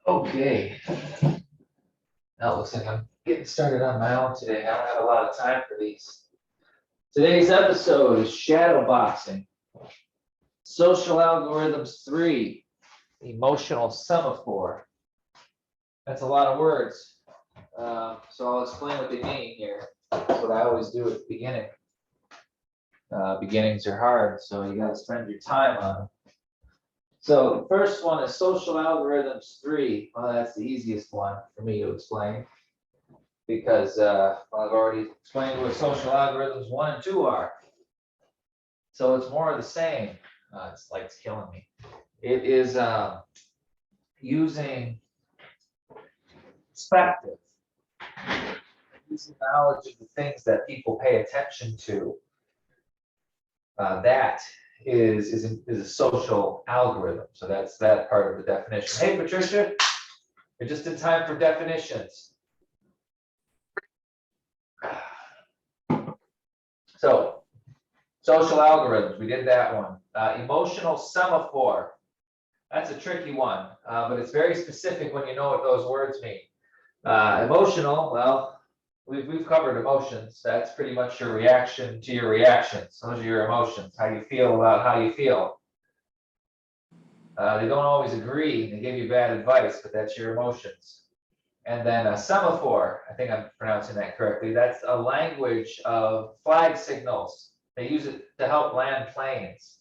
Okay, now it looks like I'm getting started on my own today. I don't have a lot of time for these. Today's episode is shadow boxing, social algorithms 3, emotional semaphore. That's a lot of words. So I'll explain what they mean here. That's what I always do at the beginning. Beginnings are hard, so you got to spend your time on them. So the first one is social algorithms 3. Well, that's the easiest one for me to explain, because I've already explained what social algorithms 1 and 2 are. So it's more of the same. This light's killing me. It is using perspective, using knowledge of the things that people pay attention to. That is a social algorithm. So that's that part of the definition. Hey, Patricia, you're just in time for definitions. So, social algorithms, we did that one. Emotional semaphore, that's a tricky one, but it's very specific when you know what those words mean. Emotional, well, we've covered emotions. That's pretty much your reaction to your reactions. Those are your emotions, how you feel about how you feel. They don't always agree, they give you bad advice, but that's your emotions. And then a semaphore, I think I'm pronouncing that correctly, that's a language of flag signals. They use it to help land planes.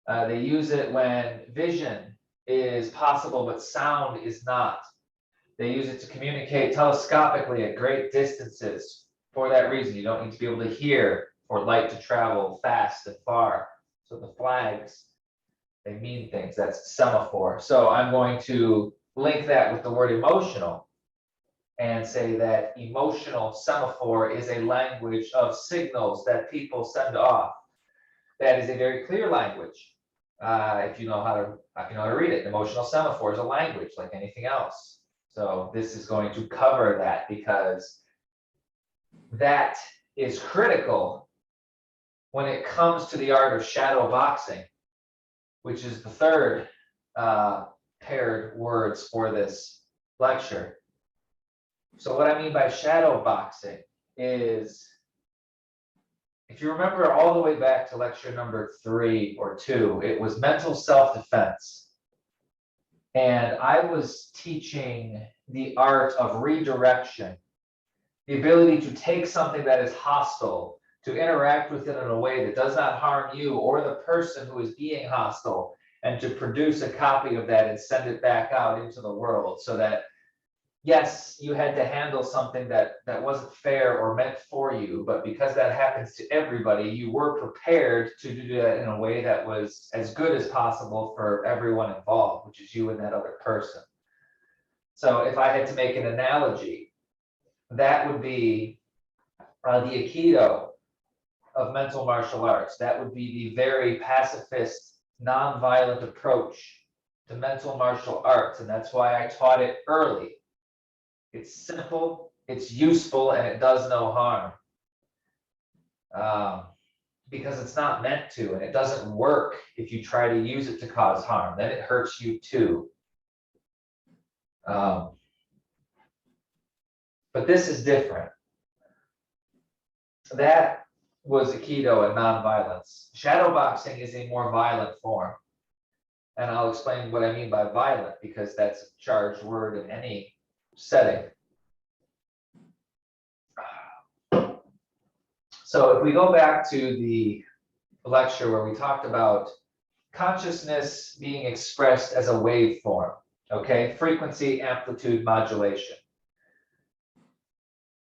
They use it when vision is possible, but sound is not. They use it to communicate telescopically at great distances. For that reason, you don't need to be able to hear for light to travel fast and far. So the flags, they mean things. That's semaphore. So I'm going to link that with the word emotional and say that emotional semaphore is a language of signals that people send off. That is a very clear language. If you know how to read it. Emotional semaphore is a language like anything else. So this is going to cover that, because that is critical when it comes to the art of shadow boxing, which is the third paired words for this lecture. So what I mean by shadow boxing is, if you remember all the way back to lecture number 3 or 2, it was mental self-defense. And I was teaching the art of redirection, the ability to take something that is hostile, to interact with it in a way that does not harm you or the person who is being hostile, and to produce a copy of that and send it back out into the world, so that, yes, you had to handle something that wasn't fair or meant for you, but because that happens to everybody, you were prepared to do that in a way that was as good as possible for everyone involved, which is you and that other person. So if I had to make an analogy, that would be the Aikido of mental martial arts. That would be the very pacifist, nonviolent approach to mental martial arts, and that's why I taught it early. It's simple, it's useful, and it does no harm. Because it's not meant to, and it doesn't work if you try to use it to cause harm. Then it hurts you too. But this is different. That was Aikido and nonviolence. Shadow boxing is a more violent form. And I'll explain what I mean by violent, because that's a charged word in any setting. So if we go back to the lecture where we talked about consciousness being expressed as a waveform, okay? Frequency, amplitude, modulation.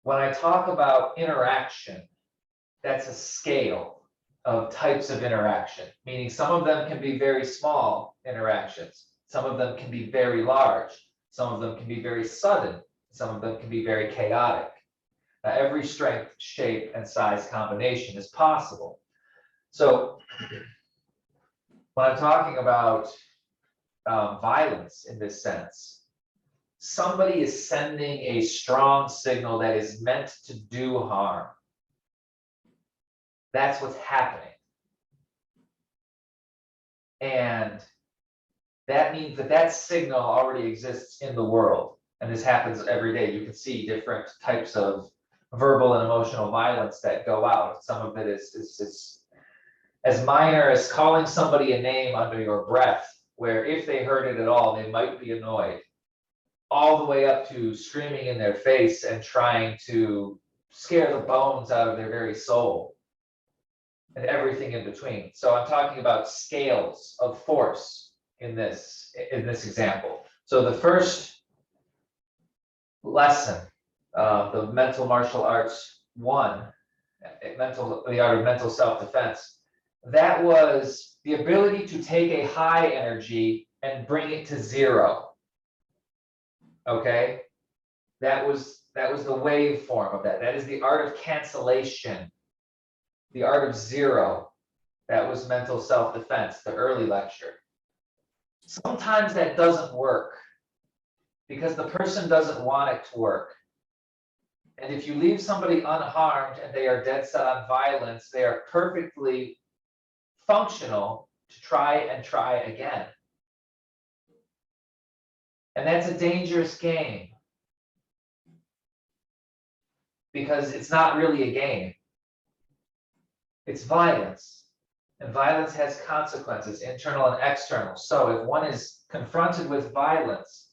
When I talk about interaction, that's a scale of types of interaction, meaning some of them can be very small interactions. Some of them can be very large. Some of them can be very sudden. Some of them can be very chaotic. Every strength, shape, and size combination is possible. So when I'm talking about violence in this sense, somebody is sending a strong signal that is meant to do harm. That's what's happening. And that means that that signal already exists in the world. And this happens every day. You can see different types of verbal and emotional violence that go out. Some of it is as minor as calling somebody a name under your breath, where if they heard it at all, they might be annoyed, all the way up to screaming in their face and trying to scare the bones out of their very soul, and everything in between. So I'm talking about scales of force in this example. So the first lesson, the mental martial arts 1, the art of mental self-defense, that was the ability to take a high energy and bring it to 0. Okay, that was the waveform of that. That is the art of cancellation, the art of 0. That was mental self-defense, the early lecture. Sometimes that doesn't work because the person doesn't want it to work. And if you leave somebody unharmed and they are dead set on violence, they are perfectly functional to try again. And that's a dangerous game because it's not really a game. It's violence, and violence has consequences, internal and external. So if one is confronted with violence,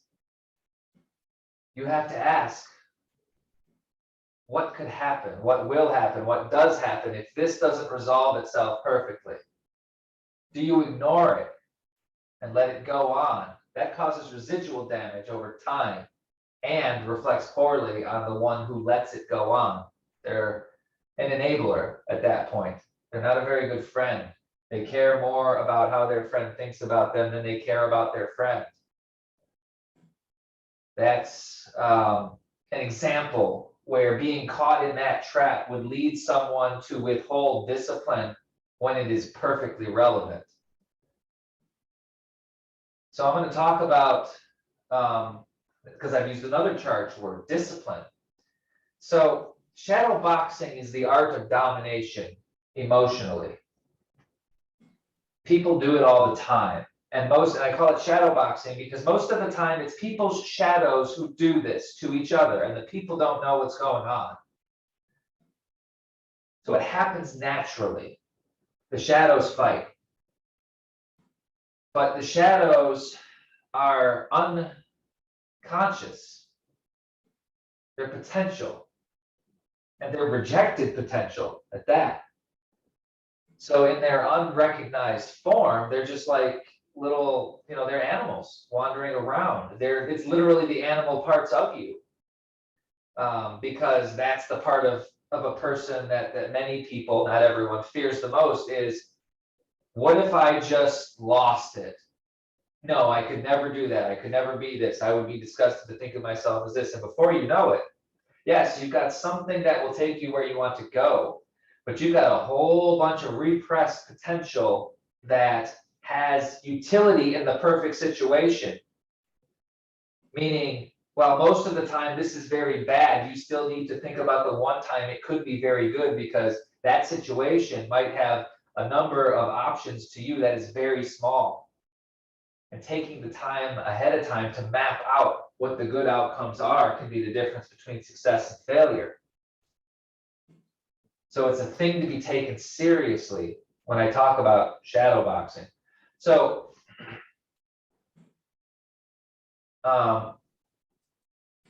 you have to ask, what could happen? What will happen? What does happen if this doesn't resolve itself perfectly? Do you ignore it and let it go on? That causes residual damage over time and reflects poorly on the one who lets it go on. They're an enabler at that point. They're not a very good friend. They care more about how their friend thinks about them than they care about their friend. That's an example where being caught in that trap would lead someone to withhold discipline when it is perfectly relevant. So I'm going to talk about, because I've used another charged word, discipline. So shadow boxing is the art of domination emotionally. People do it all the time. And I call it shadow boxing because most of the time it's people's shadows who do this to each other, and the people don't know what's going on. So it happens naturally. The shadows fight. But the shadows are unconscious. They're potential. And they're rejected potential at that. So in their unrecognized form, they're just like little, they're animals wandering around. It's literally the animal parts of you. Because that's the part of a person that many people, not everyone, fears the most is, what if I just lost it? No, I could never do that. I could never be this. I would be disgusted to think of myself as this. And before you know it, yes, you've got something that will take you where you want to go, but you've got a whole bunch of repressed potential that has utility in the perfect situation. Meaning, while most of the time this is very bad, you still need to think about the one time it could be very good, because that situation might have a number of options to you that is very small. And taking the time ahead of time to map out what the good outcomes are can be the difference between success and failure. So it's a thing to be taken seriously when I talk about shadow boxing. So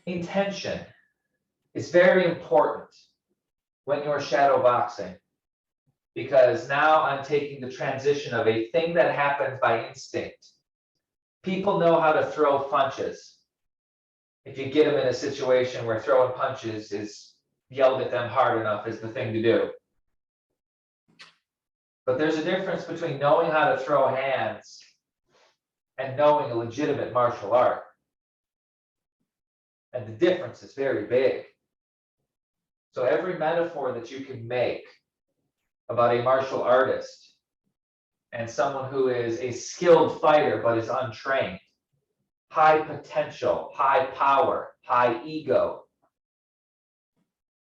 intention is very important when you're shadow boxing, because now I'm taking the transition of a thing that happens by instinct. People know how to throw punches. If you get them in a situation where throwing punches is yelled at them hard enough is the thing to do. But there's a difference between knowing how to throw hands and knowing a legitimate martial art. And the difference is very big. So every metaphor that you can make about a martial artist and someone who is a skilled fighter but is untrained, high potential, high power, high ego,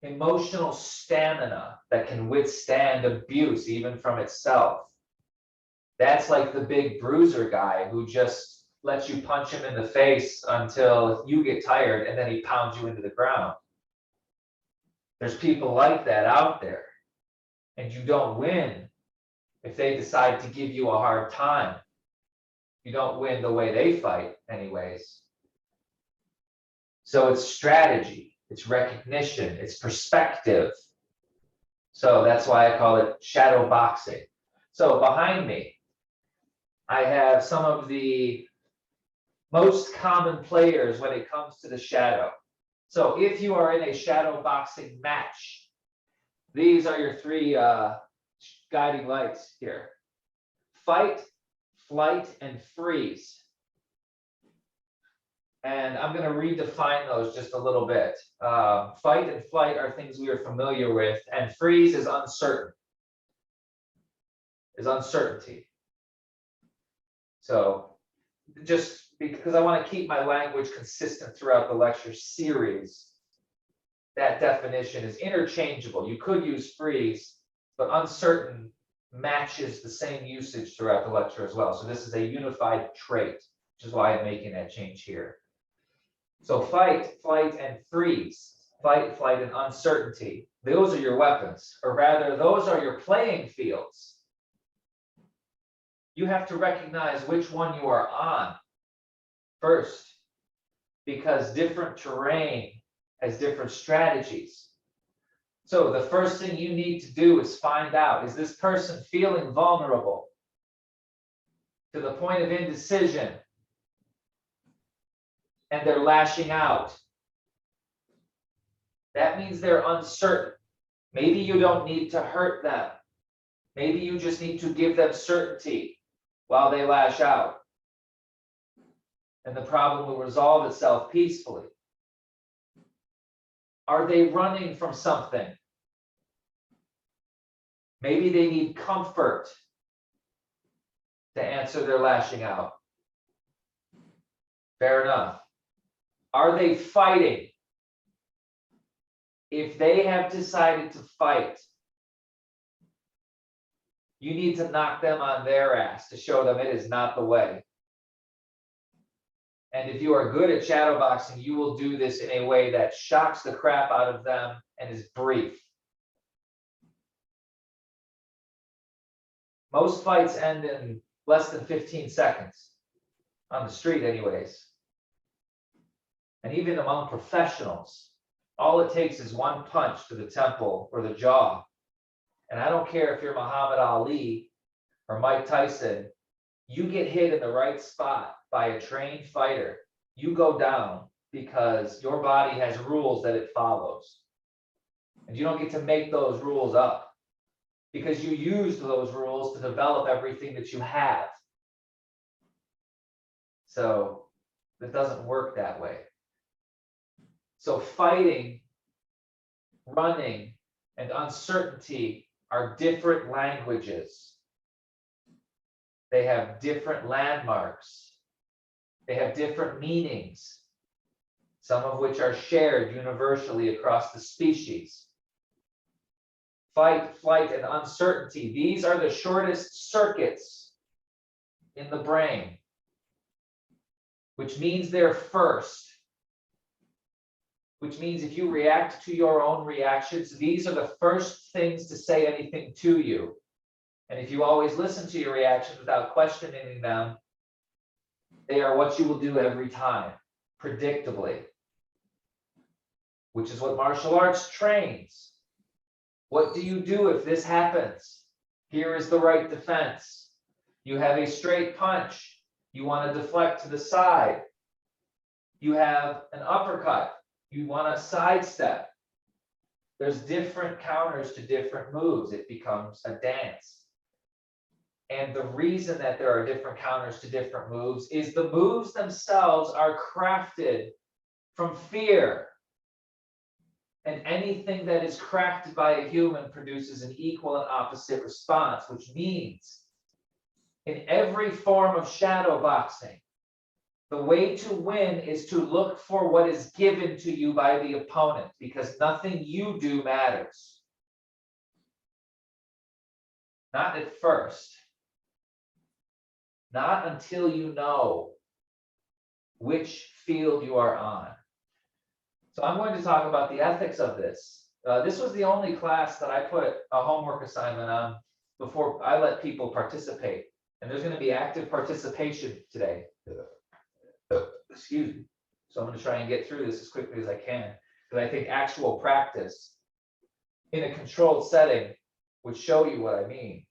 emotional stamina that can withstand abuse even from itself. That's like the big bruiser guy who just lets you punch him in the face until you get tired and then he pounds you into the ground. There's people like that out there, and you don't win if they decide to give you a hard time. You don't win the way they fight anyways. So it's strategy, it's recognition, it's perspective. So that's why I call it shadow boxing. So behind me, I have some of the most common players when it comes to the shadow. So if you are in a shadow boxing match, these are your three guiding lights here: fight, flight, and freeze. And I'm going to redefine those just a little bit. Fight and flight are things we are familiar with, and freeze is uncertain, is uncertainty. So just because I want to keep my language consistent throughout the lecture series, that definition is interchangeable. You could use freeze, but uncertain matches the same usage throughout the lecture as well. So this is a unified trait, which is why I'm making that change here. So fight, flight, and freeze. Fight, flight, and uncertainty. Those are your weapons, or rather, those are your playing fields. You have to recognize which one you are on first, because different terrain has different strategies. So the first thing you need to do is find out, is this person feeling vulnerable to the point of indecision and they're lashing out? That means they're uncertain. Maybe you don't need to hurt them. Maybe you just need to give them certainty while they lash out. And the problem will resolve itself peacefully. Are they running from something? Maybe they need comfort to answer their lashing out. Fair enough. Are they fighting? If they have decided to fight, you need to knock them on their ass to show them it is not the way. And if you are good at shadow boxing, you will do this in a way that shocks the crap out of them and is brief. Most fights end in less than 15 seconds, on the street anyways. And even among professionals, all it takes is one punch to the temple or the jaw. And I don't care if you're Muhammad Ali or Mike Tyson, you get hit in the right spot by a trained fighter, you go down because your body has rules that it follows. And you don't get to make those rules up, because you used those rules to develop everything that you have. So it doesn't work that way. So fighting, running, and uncertainty are different languages. They have different landmarks. They have different meanings, some of which are shared universally across the species. Fight, flight, and uncertainty. These are the shortest circuits in the brain, which means they're first. Which means if you react to your own reactions, these are the first things to say anything to you. And if you always listen to your reactions without questioning them, they are what you will do every time, predictably. Which is what martial arts trains. What do you do if this happens? Here is the right defense. You have a straight punch. You want to deflect to the side. You have an uppercut. You want to sidestep. There's different counters to different moves. It becomes a dance. And the reason that there are different counters to different moves is the moves themselves are crafted from fear. And anything that is crafted by a human produces an equal and opposite response, which means in every form of shadow boxing, the way to win is to look for what is given to you by the opponent, because nothing you do matters. Not at first. Not until you know which field you are on. So I'm going to talk about the ethics of this. This was the only class that I put a homework assignment on before I let people participate. And there's going to be active participation today. Excuse me. So I'm going to try and get through this as quickly as I can, because I think actual practice in a controlled setting would show you what I mean.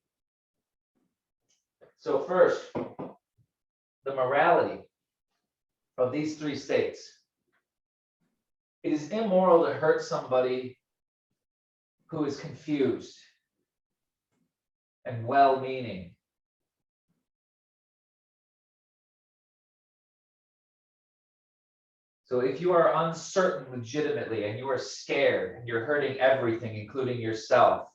So first, the morality of these three states. It is immoral to hurt somebody who is confused and well-meaning. So if you are uncertain legitimately and you are scared and you're hurting everything, including yourself,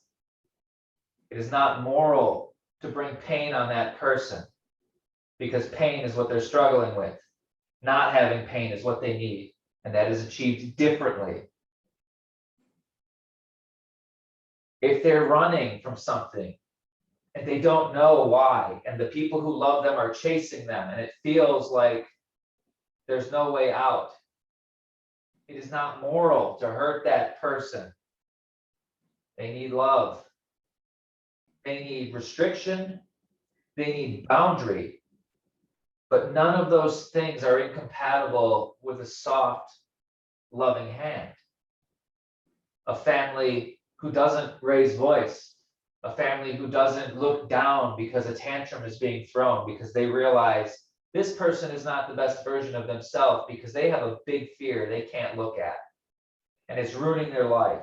it is not moral to bring pain on that person, because pain is what they're struggling with. Not having pain is what they need, and that is achieved differently. If they're running from something and they don't know why, and the people who love them are chasing them, and it feels like there's no way out, it is not moral to hurt that person. They need love. They need restriction. They need boundary. But none of those things are incompatible with a soft, loving hand. A family who doesn't raise voice. A family who doesn't look down because a tantrum is being thrown, because they realize this person is not the best version of themselves, because they have a big fear they can't look at, and it's ruining their life.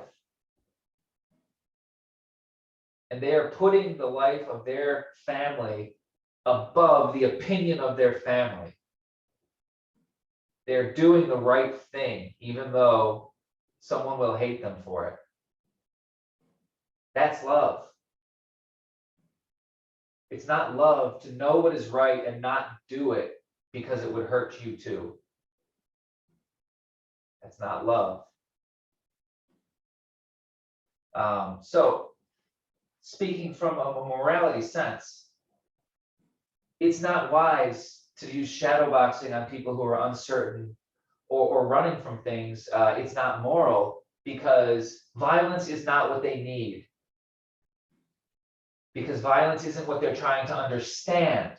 And they are putting the life of their family above the opinion of their family. They're doing the right thing, even though someone will hate them for it. That's love. It's not love to know what is right and not do it because it would hurt you too. That's not love. So, speaking from a morality sense, it's not wise to use shadowboxing on people who are uncertain or running from things. It's not moral, because violence is not what they need. Because violence isn't what they're trying to understand.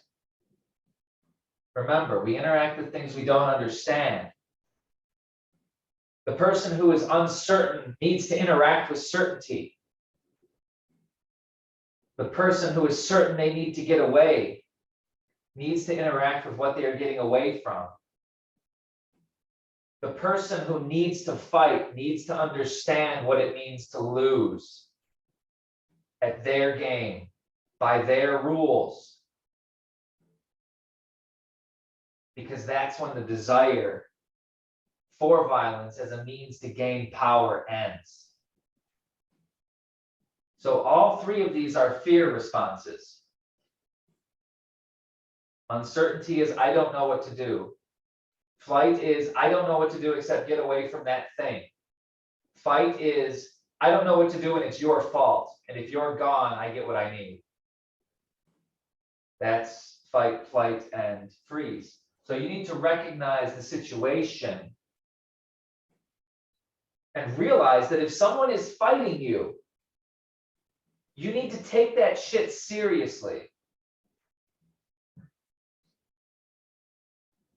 Remember, we interact with things we don't understand. The person who is uncertain needs to interact with certainty. The person who is certain they need to get away needs to interact with what they are getting away from. The person who needs to fight needs to understand what it means to lose at their game, by their rules. Because that's when the desire for violence as a means to gain power ends. So all three of these are fear responses. Uncertainty is, I don't know what to do. Flight is, I don't know what to do except get away from that thing. Fight is, I don't know what to do and it's your fault. And if you're gone, I get what I need. That's fight, flight, and freeze. So you need to recognize the situation and realize that if someone is fighting you, you need to take that shit seriously.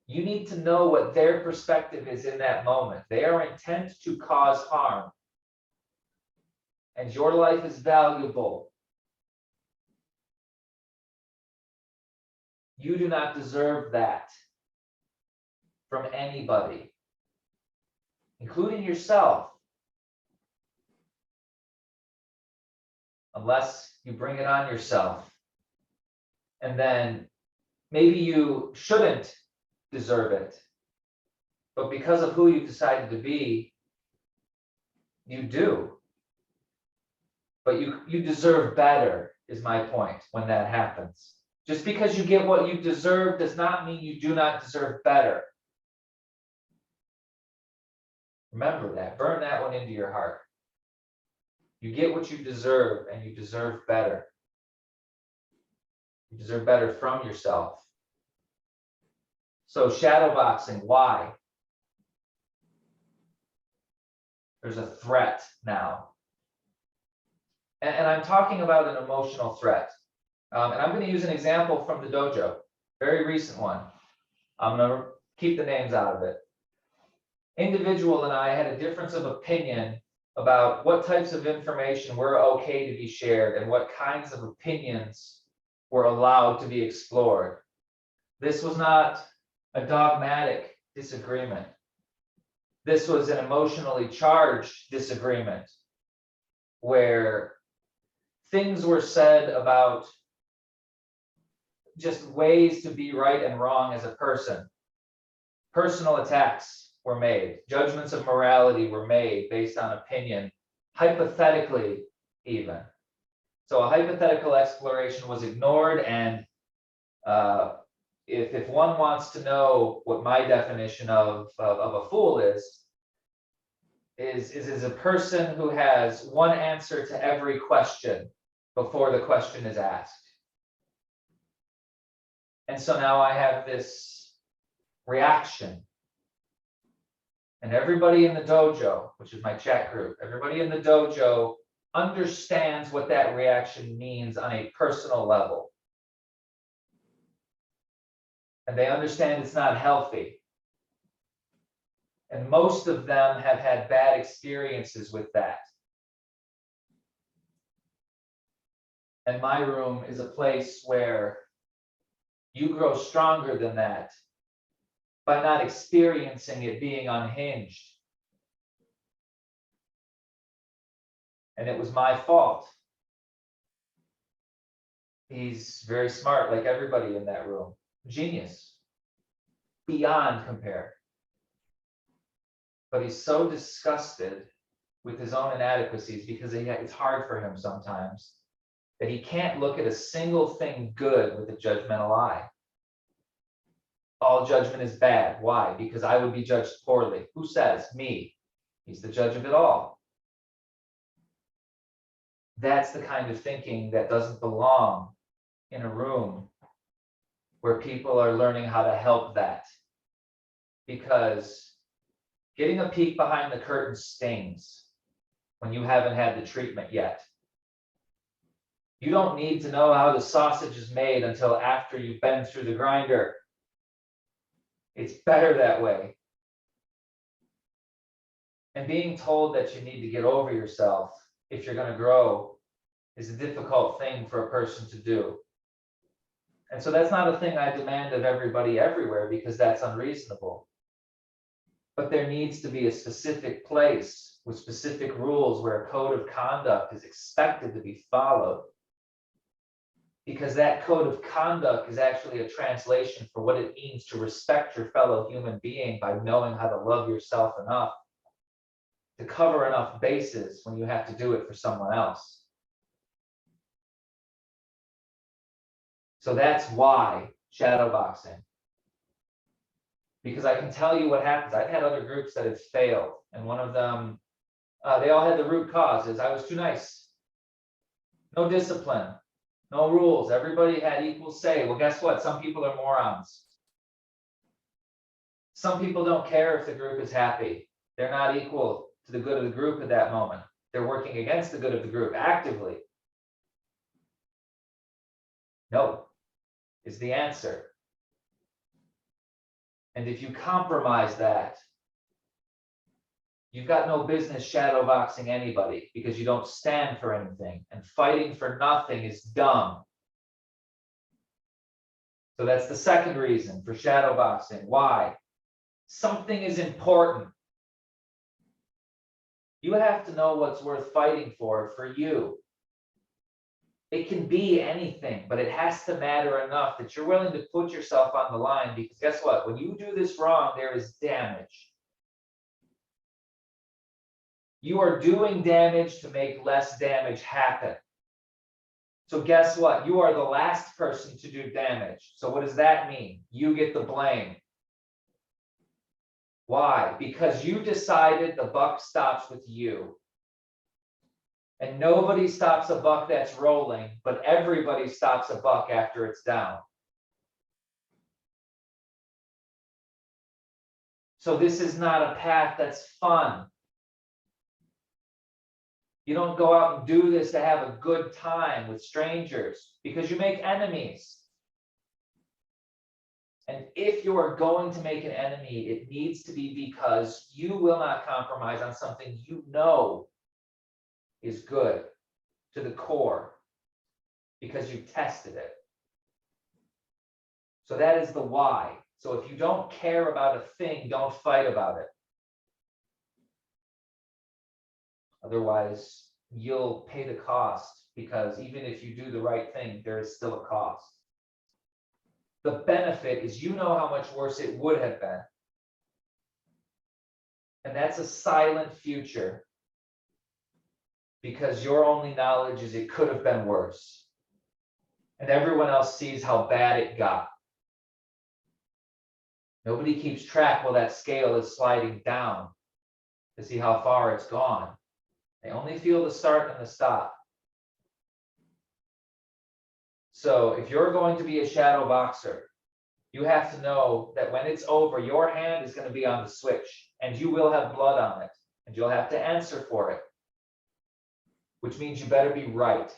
You need to know what their perspective is in that moment. They are intent to cause harm. And your life is valuable. You do not deserve that from anybody, including yourself, unless you bring it on yourself. And then maybe you shouldn't deserve it, but because of who you decided to be, you do. But you deserve better, is my point, when that happens. Just because you get what you deserve does not mean you do not deserve better. Remember that. Burn that one into your heart. You get what you deserve, and you deserve better. You deserve better from yourself. So shadow boxing, why? There's a threat now. And I'm talking about an emotional threat. And I'm going to use an example from the dojo, very recent one. I'm going to keep the names out of it. Individual and I had a difference of opinion about what types of information were okay to be shared and what kinds of opinions were allowed to be explored. This was not a dogmatic disagreement. This was an emotionally charged disagreement where things were said about just ways to be right and wrong as a person. Personal attacks were made. Judgments of morality were made based on opinion, hypothetically even. So a hypothetical exploration was ignored, and if one wants to know what my definition of a fool is a person who has one answer to every question before the question is asked. And so now I have this reaction. And everybody in the dojo, which is my chat group, everybody in the dojo understands what that reaction means on a personal level. And they understand it's not healthy. And most of them have had bad experiences with that. And my room is a place where you grow stronger than that by not experiencing it being unhinged. And it was my fault. He's very smart, like everybody in that room. Genius. Beyond compare. But he's so disgusted with his own inadequacies because it's hard for him sometimes that he can't look at a single thing good with a judgmental eye. All judgment is bad. Why? Because I would be judged poorly. Who says? Me. He's the judge of it all. That's the kind of thinking that doesn't belong in a room where people are learning how to help that. Because getting a peek behind the curtain stings when you haven't had the treatment yet. You don't need to know how the sausage is made until after you've been through the grinder. It's better that way. And being told that you need to get over yourself if you're going to grow is a difficult thing for a person to do. And so that's not a thing I demand of everybody everywhere, because that's unreasonable. But there needs to be a specific place with specific rules where a code of conduct is expected to be followed. Because that code of conduct is actually a translation for what it means to respect your fellow human being by knowing how to love yourself enough to cover enough bases when you have to do it for someone else. So that's why shadowboxing. Because I can tell you what happens. I've had other groups that have failed, and one of them, they all had the root cause is I was too nice. No discipline. No rules. Everybody had equal say. Well, guess what? Some people are morons. Some people don't care if the group is happy. They're not equal to the good of the group at that moment. They're working against the good of the group actively. No is the answer. And if you compromise that, you've got no business shadowboxing anybody, because you don't stand for anything, and fighting for nothing is dumb. So that's the second reason for shadowboxing. Why? Something is important. You have to know what's worth fighting for you. It can be anything, but it has to matter enough that you're willing to put yourself on the line, because guess what? When you do this wrong, there is damage. You are doing damage to make less damage happen. So guess what? You are the last person to do damage. So what does that mean? You get the blame. Why? Because you decided the buck stops with you. And nobody stops a buck that's rolling, but everybody stops a buck after it's down. So this is not a path that's fun. You don't go out and do this to have a good time with strangers, because you make enemies. And if you are going to make an enemy, it needs to be because you will not compromise on something you know is good to the core, because you've tested it. So that is the why. So if you don't care about a thing, don't fight about it. Otherwise, you'll pay the cost, because even if you do the right thing, there is still a cost. The benefit is you know how much worse it would have been. And that's a silent future, because your only knowledge is it could have been worse. And everyone else sees how bad it got. Nobody keeps track while that scale is sliding down to see how far it's gone. They only feel the start and the stop. So if you're going to be a shadow boxer, you have to know that when it's over, your hand is going to be on the switch, and you will have blood on it, and you'll have to answer for it, which means you better be right.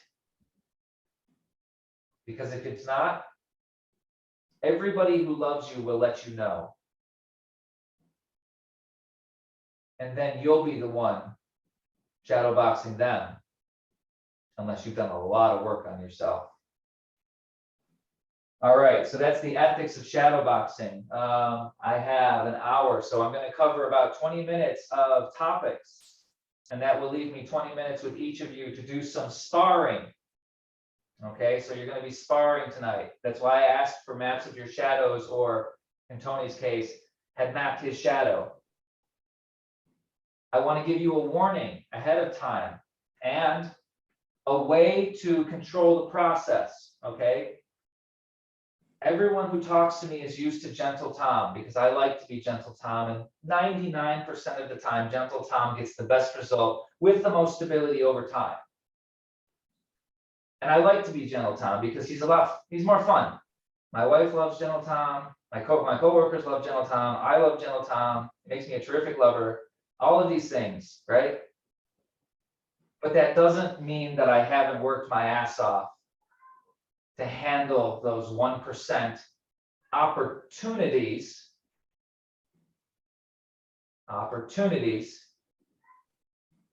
Because if it's not, everybody who loves you will let you know. And then you'll be the one shadowboxing them, unless you've done a lot of work on yourself. All right, so that's the ethics of shadowboxing. I have an hour, so I'm going to cover about 20 minutes of topics, and that will leave me 20 minutes with each of you to do some sparring. Okay, so you're going to be sparring tonight. That's why I asked for maps of your shadows, or in Tony's case, had mapped his shadow. I want to give you a warning ahead of time and a way to control the process, okay? Everyone who talks to me is used to Gentle Tom, because I like to be Gentle Tom, and 99% of the time, Gentle Tom gets the best result with the most stability over time. And I like to be Gentle Tom because he's more fun. My wife loves Gentle Tom. My coworkers love Gentle Tom. I love Gentle Tom. It makes me a terrific lover. All of these things, right? But that doesn't mean that I haven't worked my ass off to handle those 1% opportunities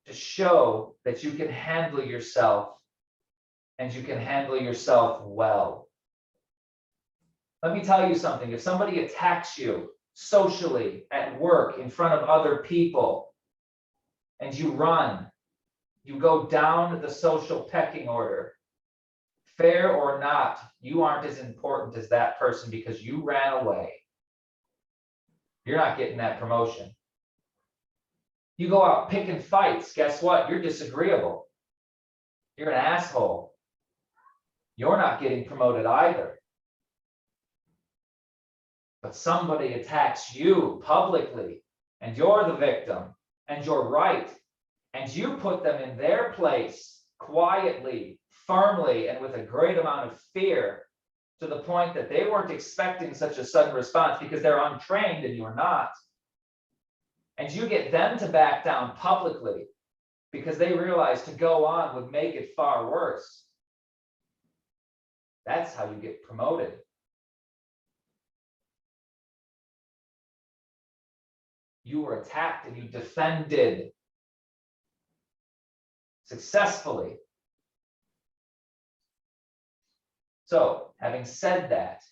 to show that you can handle yourself, and you can handle yourself well. Let me tell you something. If somebody attacks you socially, at work, in front of other people, and you run, you go down the social pecking order. Fair or not, you aren't as important as that person because you ran away. You're not getting that promotion. You go out picking fights, guess what? You're disagreeable. You're an asshole. You're not getting promoted either. But somebody attacks you publicly, and you're the victim, and you're right, and you put them in their place quietly, firmly, and with a great amount of fear, to the point that they weren't expecting such a sudden response because they're untrained and you're not. And you get them to back down publicly because they realize to go on would make it far worse. That's how you get promoted. You were attacked and you defended successfully. So, having said that,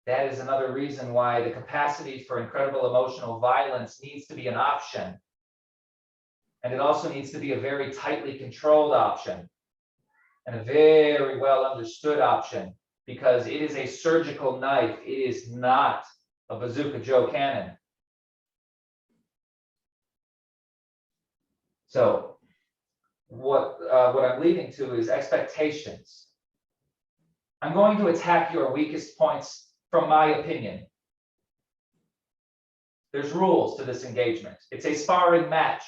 that is another reason why the capacity for incredible emotional violence needs to be an option. And it also needs to be a very tightly controlled option and a very well understood option, because it is a surgical knife. It is not a Bazooka Joe cannon. So what I'm leading to is expectations. I'm going to attack your weakest points from my opinion. There's rules to this engagement. It's a sparring match.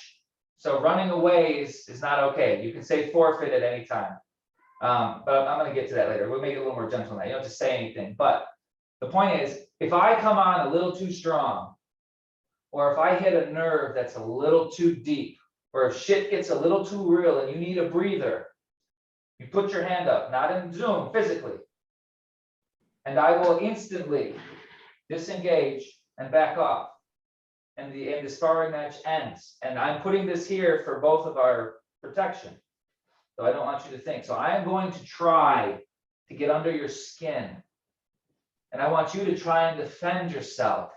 So running away is not okay. You can say forfeit at any time. But I'm going to get to that later. We'll make it a little more gentle than that. You don't have to say anything. But the point is, If I come on a little too strong, or if I hit a nerve that's a little too deep, or if shit gets a little too real and you need a breather, you put your hand up, not in Zoom, physically. And I will instantly disengage and back off. And the sparring match ends. And I'm putting this here for both of our protection. So I don't want you to think. So I am going to try to get under your skin. And I want you to try and defend yourself.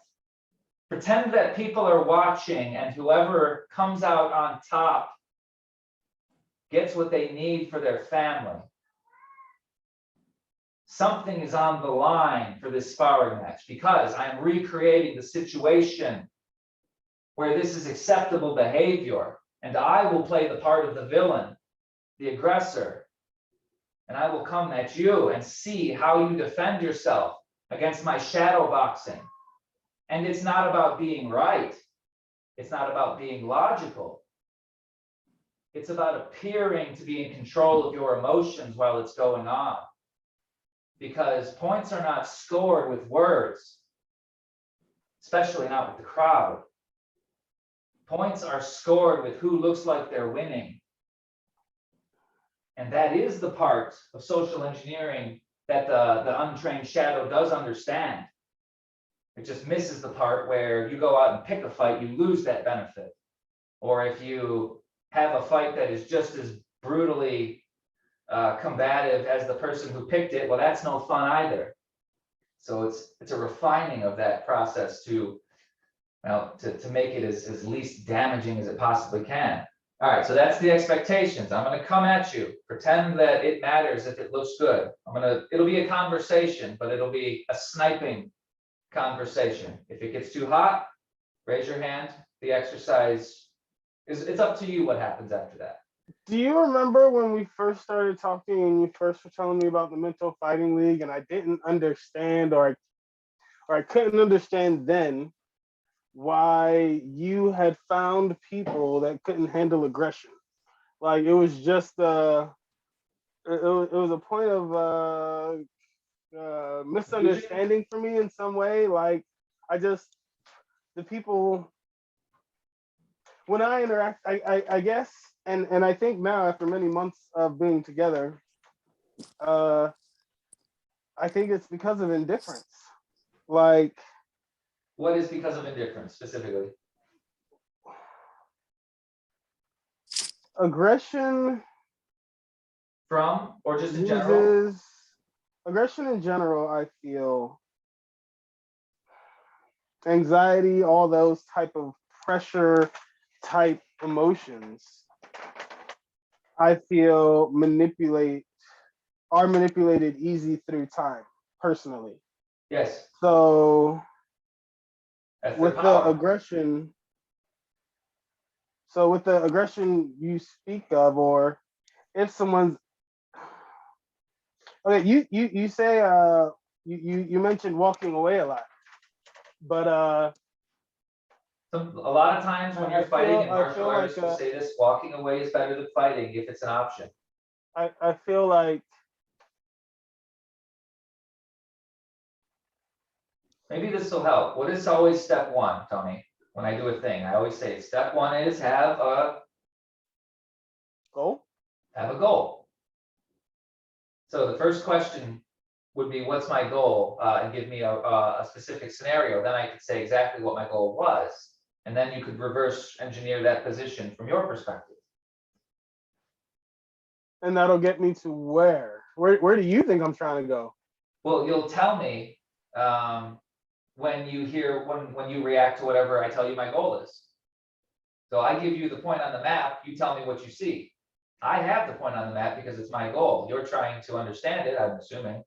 Pretend that people are watching, and whoever comes out on top gets what they need for their family. Something is on the line for this sparring match, because I'm recreating the situation where this is acceptable behavior, and I will play the part of the villain, the aggressor, and I will come at you and see how you defend yourself against my shadow boxing. And it's not about being right. It's not about being logical. It's about appearing to be in control of your emotions while it's going on. Because points are not scored with words, especially not with the crowd. Points are scored with who looks like they're winning. And that is the part of social engineering that the untrained shadow does understand. It just misses the part where you go out and pick a fight, you lose that benefit. Or if you have a fight that is just as brutally combative as the person who picked it, well, that's no fun either. So it's a refining of that process to make it as least damaging as it possibly can. All right, so that's the expectations. I'm going to come at you. Pretend that it matters if it looks good. It'll be a conversation, but it'll be a sniping conversation. If it gets too hot, raise your hand. The exercise it's up to you what happens after that. Do you remember when we first started talking and you first were telling me about the Mental Fighting League, and I didn't understand, or I couldn't understand then why you had found people that couldn't handle aggression? Like, it was just it was a point of misunderstanding for me in some way. Like, the people, when I interact, I guess, and I think now, after many months of being together, I think it's because of indifference. Like, what is because of indifference specifically? Aggression from, or just in general? Aggression in general, I feel, anxiety, all those type of pressure type emotions, I feel are manipulated easy through time, personally. Yes. So That's with the aggression, you speak of, or if someone's okay, you say you mentioned walking away a lot, but a lot of times when you're fighting in martial arts, we'll say this: walking away is better than fighting if it's an option. I feel like maybe this will help. What is always step one, Tony? When I do a thing, I always say step one is have a goal. Have a goal. So the first question would be, what's my goal? And give me a specific scenario. Then I could say exactly what my goal was. And then you could reverse engineer that position from your perspective. And that'll get me to where? Where do you think I'm trying to go? Well, you'll tell me when you react to whatever I tell you my goal is. So I give you the point on the map, you tell me what you see. I have the point on the map because it's my goal. You're trying to understand it, I'm assuming.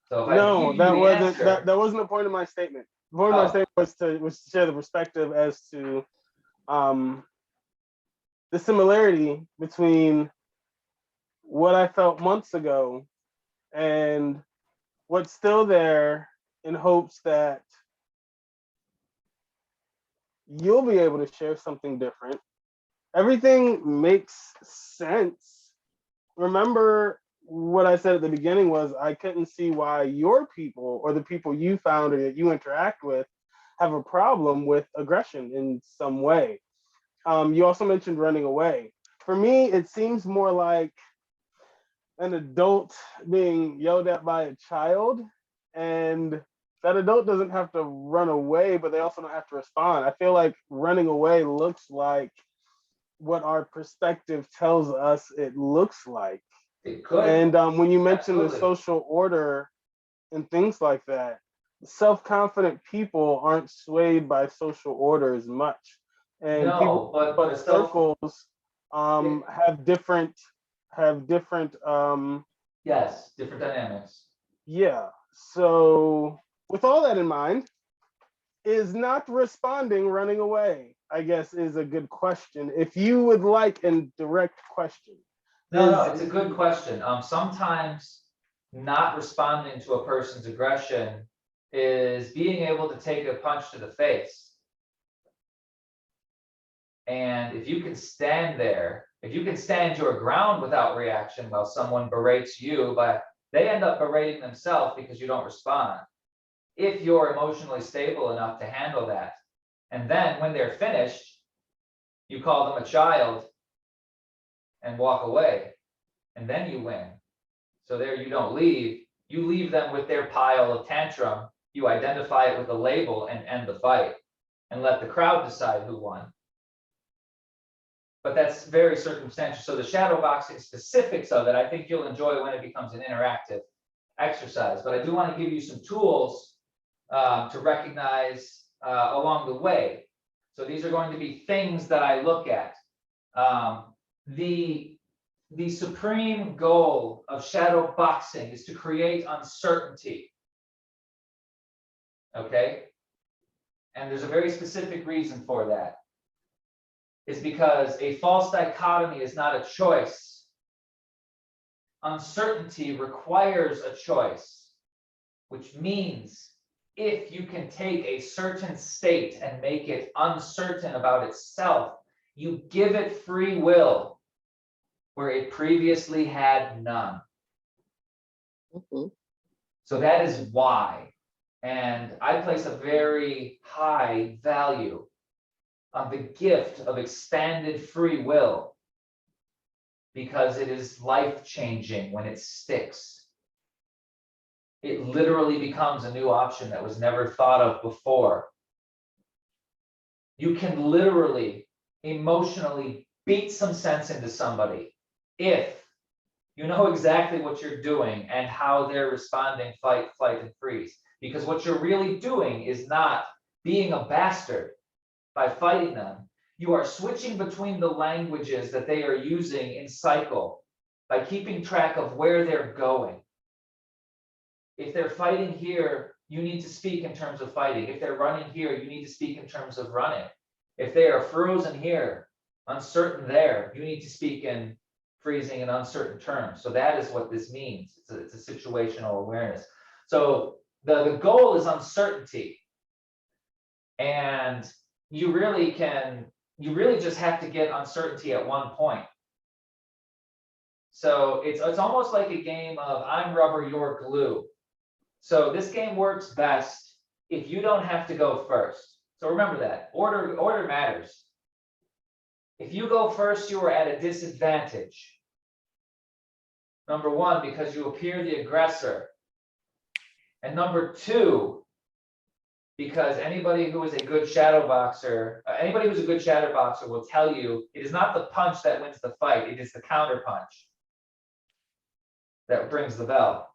So if that wasn't the point of my statement. The point of my statement was to share the perspective as to the similarity between what I felt months ago and what's still there, in hopes that you'll be able to share something different. Everything makes sense. Remember what I said at the beginning was I couldn't see why your people or the people you found or that you interact with have a problem with aggression in some way. You also mentioned running away. For me, it seems more like an adult being yelled at by a child, and that adult doesn't have to run away, but they also don't have to respond. I feel like running away looks like what our perspective tells us it looks like. It could, And when you mention the absolutely. social order and things like that, self-confident people aren't swayed by social order as much. And people No, but but the self, circles it, have different yes, different dynamics. yeah. So with all that in mind, is not responding running away? I guess is a good question. If you would like a direct question, No, no, is it's a good question. Sometimes not responding to a person's aggression is being able to take a punch to the face. And if you can stand there, if you can stand your ground without reaction while someone berates you, but they end up berating themselves because you don't respond. If you're emotionally stable enough to handle that, and then when they're finished, you call them a child and walk away, and then you win. So there you don't leave, you leave them with their pile of tantrum, you identify it with a label and end the fight, and let the crowd decide who won. But that's very circumstantial. So the shadow boxing specifics of it, I think you'll enjoy when it becomes an interactive exercise. But I do want to give you some tools to recognize along the way. So these are going to be things that I look at. The supreme goal of shadow boxing is to create uncertainty. Okay? And there's a very specific reason for that. Is because a false dichotomy is not a choice. Uncertainty requires a choice, which means if you can take a certain state and make it uncertain about itself, you give it free will where it previously had none. So that is why. And I place a very high value on the gift of expanded free will because it is life-changing when it sticks. It literally becomes a new option that was never thought of before. You can literally emotionally beat some sense into somebody if you know exactly what you're doing and how they're responding, fight, flight, and freeze. Because what you're really doing is not being a bastard by fighting them. You are switching between the languages that they are using in cycle by keeping track of where they're going. If they're fighting here, you need to speak in terms of fighting. If they're running here, you need to speak in terms of running. If they are frozen here, uncertain there, you need to speak in freezing in uncertain terms. So that is what this means. It's a situational awareness. So the goal is uncertainty. And you really just have to get uncertainty at one point. So it's almost like a game of I'm rubber, you're glue. So this game works best if you don't have to go first. So remember that order matters. If you go first, you are at a disadvantage. Number one, because you appear the aggressor. And number two, because anybody who is a good shadow boxer, anybody who's a good shadow boxer will tell you it is not the punch that wins the fight, it is the counter punch that brings the bell.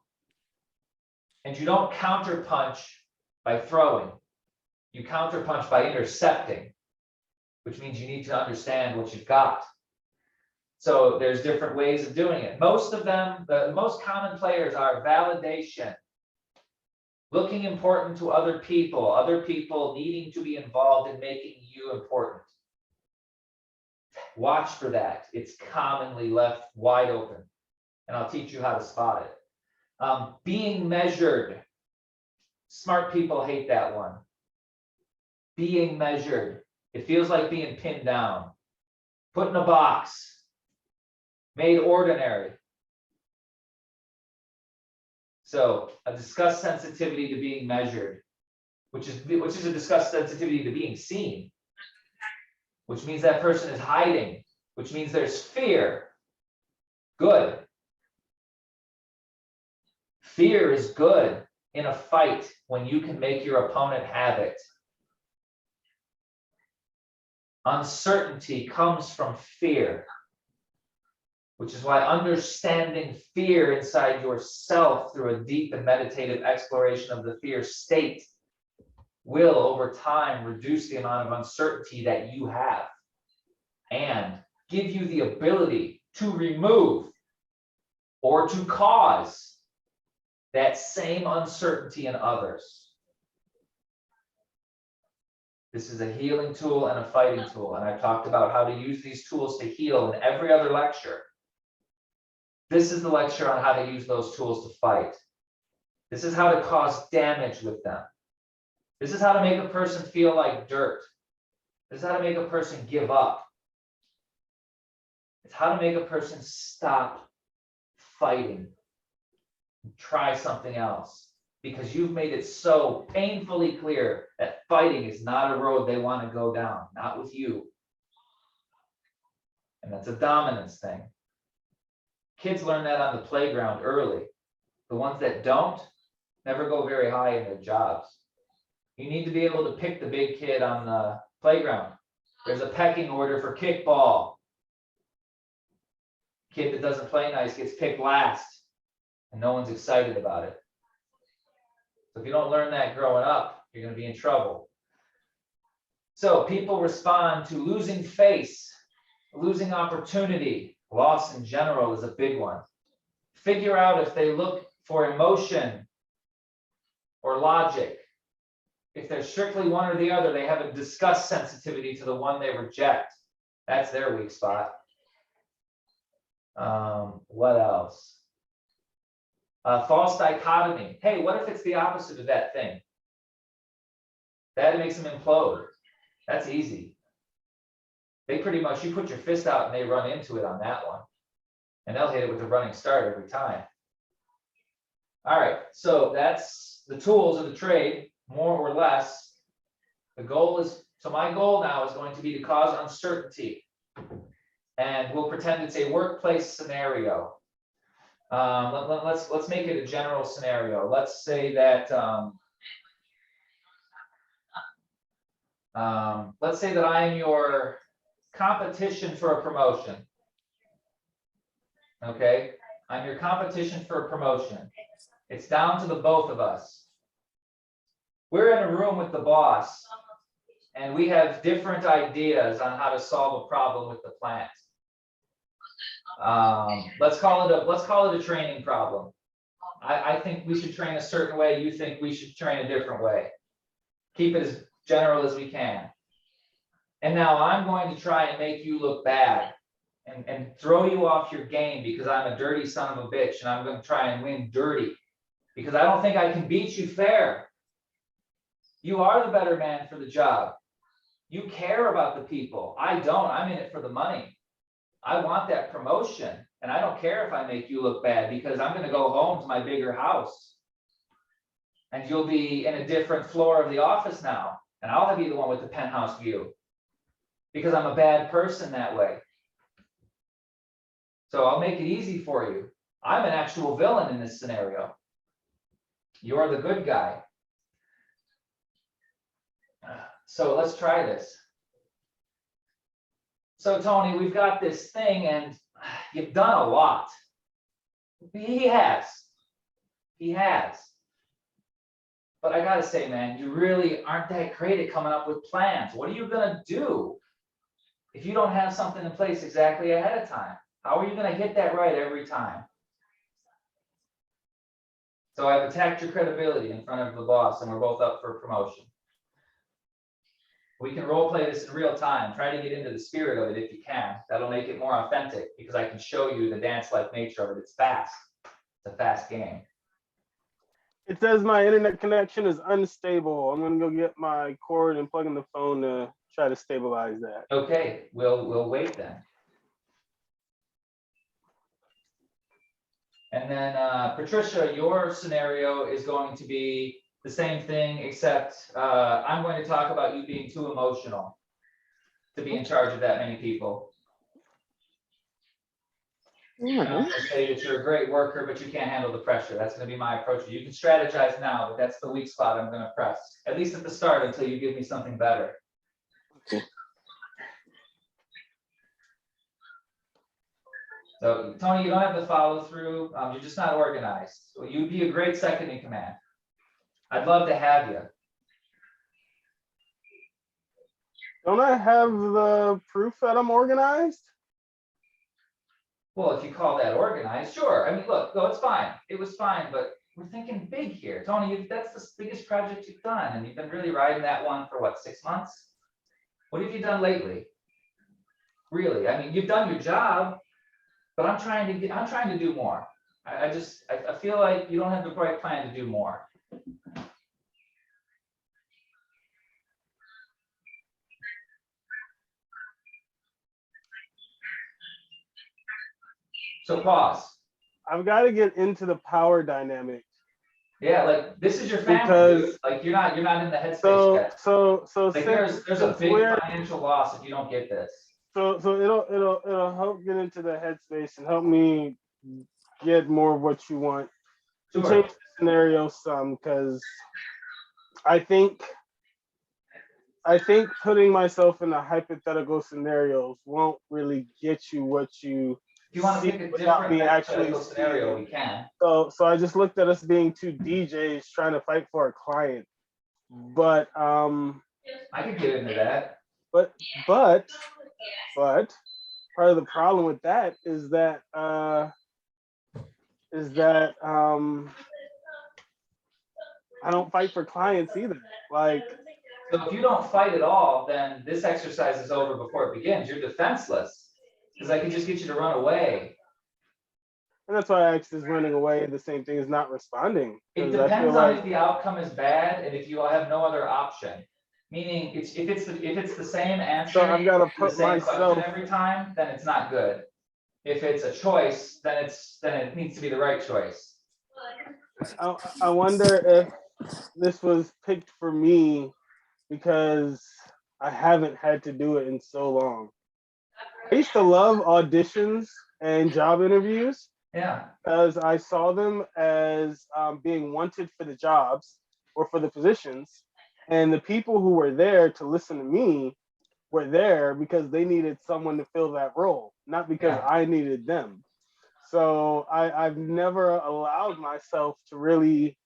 And you don't counter punch by throwing, you counter punch by intercepting, which means you need to understand what you've got. So there's different ways of doing it. Most of them, the most common players are validation, looking important to other people needing to be involved in making you important. Watch for that. It's commonly left wide open, and I'll teach you how to spot it. Being measured. Smart people hate that one. Being measured. It feels like being pinned down, put in a box, made ordinary. So a discussed sensitivity to being measured, which is a discussed sensitivity to being seen, which means that person is hiding, which means there's fear. Good. Fear is good in a fight when you can make your opponent have it. Uncertainty comes from fear, which is why understanding fear inside yourself through a deep and meditative exploration of the fear state will, over time, reduce the amount of uncertainty that you have and give you the ability to remove or to cause that same uncertainty in others. This is a healing tool and a fighting tool, and I've talked about how to use these tools to heal in every other lecture. This is the lecture on how to use those tools to fight. This is how to cause damage with them. This is how to make a person feel like dirt. This is how to make a person give up. It's how to make a person stop fighting. Try something else, because you've made it so painfully clear that fighting is not a road they want to go down, not with you. And that's a dominance thing. Kids learn that on the playground early. The ones that don't never go very high in their jobs. You need to be able to pick the big kid on the playground. There's a pecking order for kickball. Kid that doesn't play nice gets picked last, and no one's excited about it. So if you don't learn that growing up, you're going to be in trouble. So people respond to losing face, losing opportunity. Loss in general is a big one. Figure out if they look for emotion or logic. If they're strictly one or the other, they have a disgust sensitivity to the one they reject. That's their weak spot. What else? False dichotomy. Hey, what if it's the opposite of that thing? That makes them implode. That's easy. They pretty much, you put your fist out and they run into it on that one. And they'll hit it with a running start every time. All right, so that's the tools of the trade, more or less. The goal is, so my goal now is going to be to cause uncertainty. And we'll pretend it's a workplace scenario. Let's make it a general scenario. Let's say that I am your competition for a promotion. Okay, I'm your competition for a promotion. It's down to the both of us. We're in a room with the boss, and we have different ideas on how to solve a problem with the plant. Let's call it a training problem. I think we should train a certain way. You think we should train a different way. Keep it as general as we can. And now I'm going to try and make you look bad and throw you off your game because I'm a dirty son of a bitch and I'm going to try and win dirty because I don't think I can beat you fair. You are the better man for the job. You care about the people. I don't. I'm in it for the money. I want that promotion. And I don't care if I make you look bad because I'm going to go home to my bigger house. And you'll be in a different floor of the office now. And I'll be the one with the penthouse view. Because I'm a bad person that way. So I'll make it easy for you. I'm an actual villain in this scenario. You're the good guy. So let's try this. So Tony, we've got this thing and you've done a lot. He has. But I gotta say, man, you really aren't that great at coming up with plans. What are you gonna do if you don't have something in place exactly ahead of time? How are you gonna hit that right every time? So I've attacked your credibility in front of the boss and we're both up for promotion. We can role play this in real time. Try to get into the spirit of it if you can. That'll make it more authentic because I can show you the dance-like nature of it. It's fast. It's a fast game. It says my internet connection is unstable. I'm gonna go get my cord and plug in the phone to try to stabilize that. Okay, we'll wait then. And then Patricia, your scenario is going to be the same thing, except I'm going to talk about you being too emotional to be in charge of that many people. I'm going to say that you're a great worker, but you can't handle the pressure. That's going to be my approach. You can strategize now, but that's the weak spot I'm going to press, at least at the start, until you give me something better. Okay. So Tony, you don't have to follow through. You're just not organized. So you'd be a great second in command. I'd love to have you. Don't I have the proof that I'm organized? Well, if you call that organized, sure. I mean, look, no, it's fine. It was fine, but we're thinking big here. Tony, that's the biggest project you've done, and you've been really riding that one for what, 6 months? What have you done lately? Really? I mean, you've done your job, but I'm trying to do more. I feel like you don't have the right plan to do more. So pause. I've got to get into the power dynamic. Yeah, like this is your family, Because dude. Like you're not in the headspace yet. So Like there's a big financial loss if you don't get this. So it'll help get into the headspace and help me get more of what you want. To Sure. change the scenario some, because I think putting myself in the hypothetical scenarios won't really get you what you. If you want to pick a different hypothetical scenario, we can. So I just looked at us being two DJs trying to fight for a client, but I could get into that. But part of the problem with that is that I don't fight for clients either. Like, so if you don't fight at all, then this exercise is over before it begins. You're defenseless because I could just get you to run away. and that's why I asked, is running away the same thing as not responding? It 'Cause I feel depends on like if the outcome is bad and if you have no other option. Meaning, if it's the same answer, so I've got to the put same myself. question every time, then it's not good. If it's a choice, then it needs to be the right choice. I wonder if this was picked for me because I haven't had to do it in so long. I used to love auditions and job interviews Yeah. because I saw them as being wanted for the jobs or for the positions. And the people who were there to listen to me were there because they needed someone to fill that role, not because Yeah. I needed them. So I've never allowed myself to really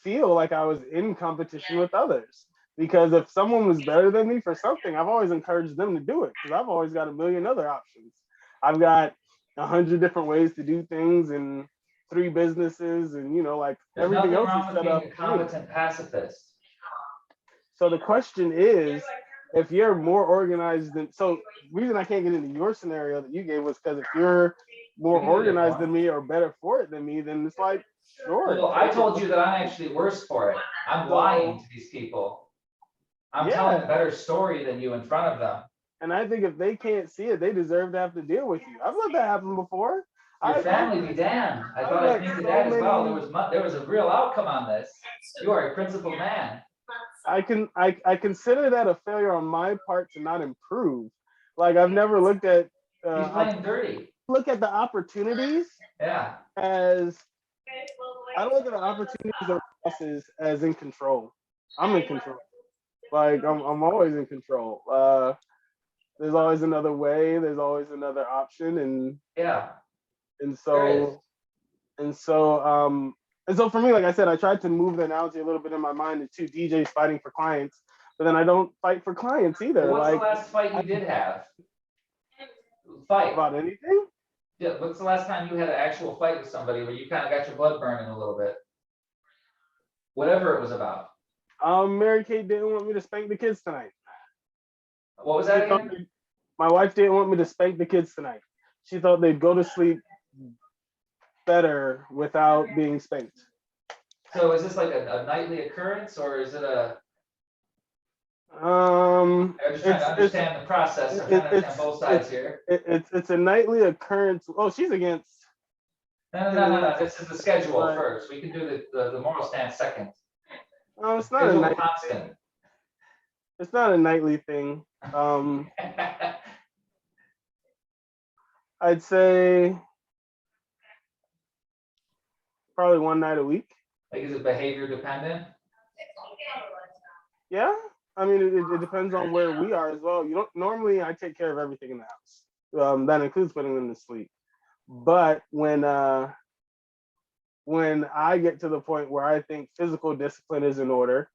feel like I was in competition with others. Because if someone was better than me for something, I've always encouraged them to do it because I've always got a million other options. I've got 100 different ways to do things and 3 businesses, and like There's everything nothing else wrong is with set being up a for me. competent pacifist. So the question is, if you're more organized than, so the reason I can't get into your scenario that you gave was because if you're more We can do this organized one. than me or better for it than me, then it's like, sure. Well, I told you that I'm actually worse for it. I'm lying to these people. I'm telling a better story than you in front of them. And I think if they can't see it, they deserve to have to deal with you. I've let that happen before. Your family be damned. I thought I painted that as well. There was a real outcome on this. You are a principled man. I consider that a failure on my part to not improve. Like, I've never looked at He's playing dirty. look at the opportunities Yeah. as I don't look at the opportunities or losses as in control. I'm in control. Like, I'm always in control. There's always another way. There's always another option, and Yeah. so for me, like I said, I tried to move the analogy a little bit in my mind to 2 DJs fighting for clients, but then I don't fight for clients either. Well, what's like the last fight you did have? Fight. about anything. Yeah. What's the last time you had an actual fight with somebody where you kind of got your blood burning a little bit? Whatever it was about. Mary Kate didn't want me to spank the kids tonight. What was that again? My wife didn't want me to spank the kids tonight. She thought they'd go to sleep better without being spanked. So is this like a nightly occurrence, or is it a? I'm just trying to understand the process. I'm trying to understand both sides here. It's a nightly occurrence. Oh, she's against No, this is the schedule Right. first. We can do the moral stance second. It's not a Schedule nightly thing. constant. It's not a nightly thing. I'd say probably one night a week. Like, is it behavior dependent? Yeah. I mean, it depends on where we are as well. You don't normally I take care of everything in the house. That includes putting them to sleep. But when I get to the point where I think physical discipline is in order,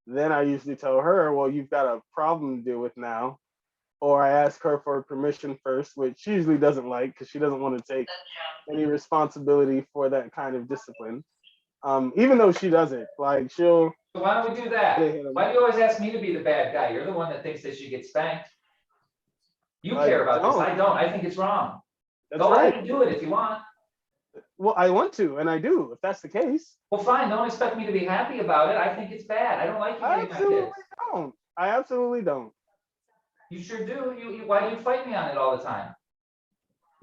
then I usually tell her, well, you've got a problem to deal with now. Or I ask her for permission first, which she usually doesn't like because she doesn't want to take any responsibility for that kind of discipline. Even though she doesn't, like she'll. So why don't we do that? Why do you always ask me to be the bad guy? You're the one that thinks that you get spanked. You I care about this. don't. I don't. I think it's wrong. That's Go right. ahead and do it if you want. Well, I want to, and I do, if that's the case. Well, fine. Don't expect me to be happy about it. I think it's bad. I don't like you I hitting my absolutely kids. don't. I absolutely don't. You sure do. Why do you fight me on it all the time?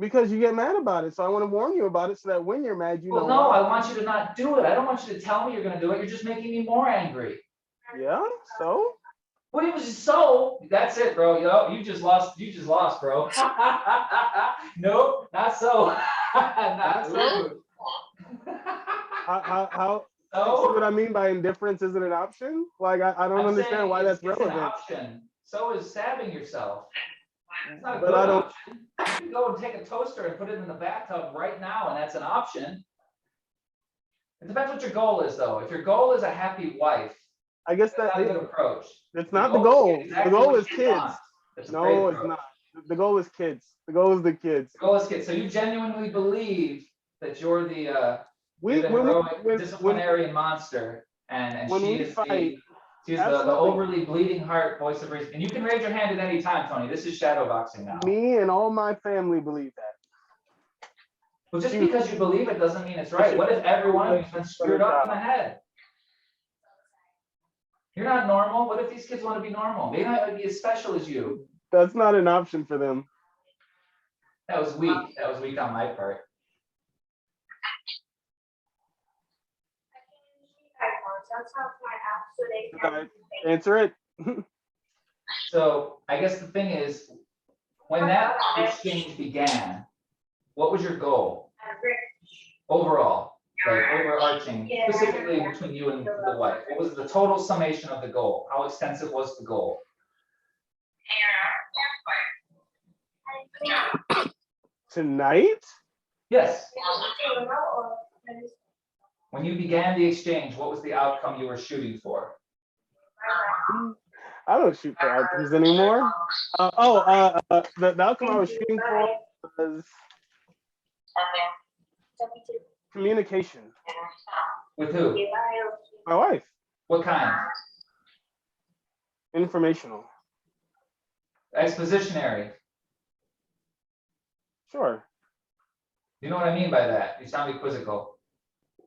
Because you get mad about it. So I want to warn you about it so that when you're mad, you Well, know no, why. I want you to not do it. I don't want you to tell me you're going to do it. You're just making me more angry. Yeah, so? What it was just so, that's it, bro. You just lost, bro. Nope, not so. Not so. How So? see what I mean by indifference isn't an option? Like, I don't I'm understand saying why that's it's an relevant. option. So is stabbing yourself. It's not a But good I don't- option. You can go and take a toaster and put it in the bathtub right now, and that's an option. It depends what your goal is, though. If your goal is a happy wife, I guess that's that not a good approach. it's not the goal. Exactly The goal what is you kids. want. That's a great No, it's approach. not. The goal is kids. The goal is the kids. The goal is kids. So you genuinely believe that you're the heroic disciplinarian monster, and when she we is fight, she's the absolutely. overly bleeding heart voice of reason. And you can raise your hand at any time, Tony. This is shadow boxing now. Me and all my family believe that. Well, just because you believe it doesn't mean it's right. What if every one of you's been screwed up in the head? You're not normal. What if these kids want to be normal? They might not be as special as you. That's not an option for them. That was weak. That was weak on my part. Answer it. So I guess the thing is, when that exchange began, what was your goal overall, like overarching, specifically between you and the wife? What was the total summation of the goal? How extensive was the goal? Tonight? Yes. When you began the exchange, what was the outcome you were shooting for? I don't shoot for outcomes anymore. The outcome I was shooting for was communication. With who? My wife. What kind? Informational. Expositionary. Sure. You know what I mean by that? You sound equivocal.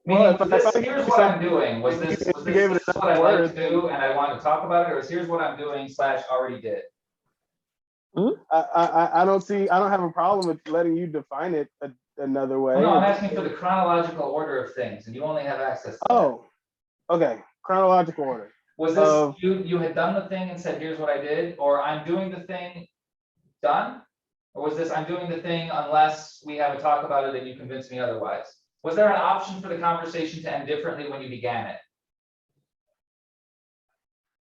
Well, Meaning, here's what I'm doing. Was this what I like to do and I want to talk about it, or is here's what I'm doing / already did? I don't have a problem with letting you define it another way. Well, no, I'm asking for the chronological order of things, and you only have access to that. Oh, okay. Chronological order. Was this you had done the thing and said, here's what I did, or I'm doing the thing done? Or was this I'm doing the thing unless we have a talk about it and you convince me otherwise? Was there an option for the conversation to end differently when you began it?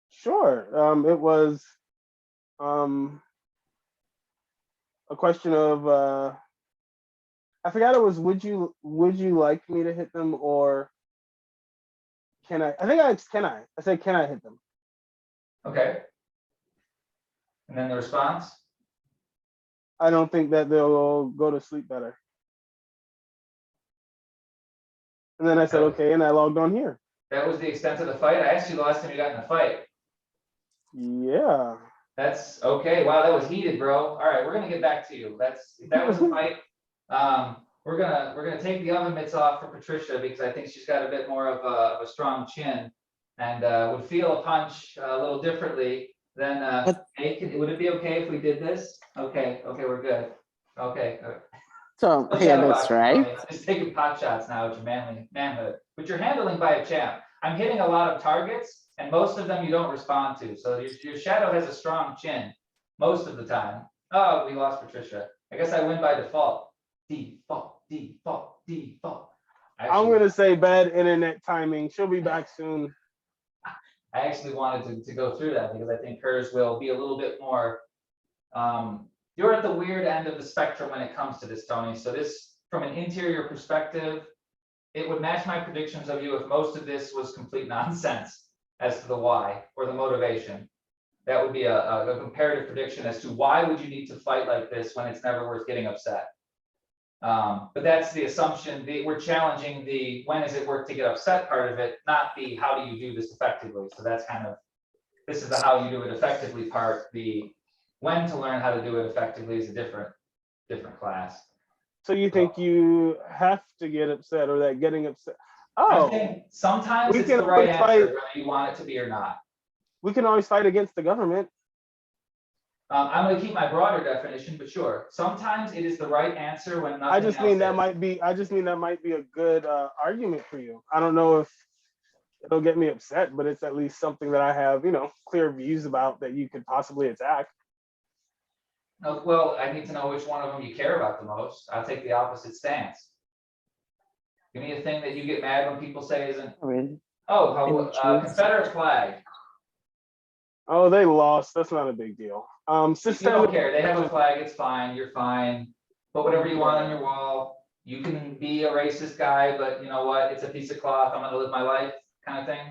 Sure. It was a question of I forgot it was would you like me to hit them or can I? I think I said can I hit them? Okay. And then the response? I don't think that they'll go to sleep better. And then I said, okay, and I logged on here. That was the extent of the fight? I asked you the last time you got in a fight. Yeah. That's okay. Wow, that was heated, bro. All right, we're gonna get back to you. If that was a fight. We're gonna take the oven mitts off for Patricia because I think she's got a bit more of a strong chin and would feel a punch a little differently than. Hey, would it be okay if we did this? Okay, we're good. Okay. So No yeah, shadow that's boxing, right. Tony. I'm just taking pot shots now at your manhood, but you're handling by a champ. I'm hitting a lot of targets, and most of them you don't respond to. So your shadow has a strong chin most of the time. Oh, we lost Patricia. I guess I win by default. Default, default, default. I'm Actually, gonna say bad internet timing. She'll be back soon. I actually wanted to go through that because I think hers will be a little bit more. You're at the weird end of the spectrum when it comes to this, Tony. So this, from an interior perspective, it would match my predictions of you if most of this was complete nonsense as to the why or the motivation. That would be a comparative prediction as to why would you need to fight like this when it's never worth getting upset. But that's the assumption. We're challenging the when is it worth to get upset part of it, not the how do you do this effectively. So that's kind of, this is the how you do it effectively part. The when to learn how to do it effectively is a different class. So you think you have to get upset, or that getting upset? I'm Oh, saying sometimes we it's can the right always answer, fight. whether you want it to be or not. We can always fight against the government. I'm going to keep my broader definition, but sure. Sometimes it is the right answer when nothing I just mean else that is. might be. I just mean that might be a good argument for you. I don't know if it'll get me upset, but it's at least something that I have, clear views about that you could possibly attack. Oh, well, I need to know which one of them you care about the most. I'll take the opposite stance. Give me a thing that you get mad when people say isn't. Really? Oh, Interest. Confederate flag. Oh, they lost. That's not a big deal. You don't Systemic. care. They have a flag. It's fine. You're fine. Put whatever you want on your wall. You can be a racist guy, but you know what? It's a piece of cloth. I'm going to live my life, kind of thing.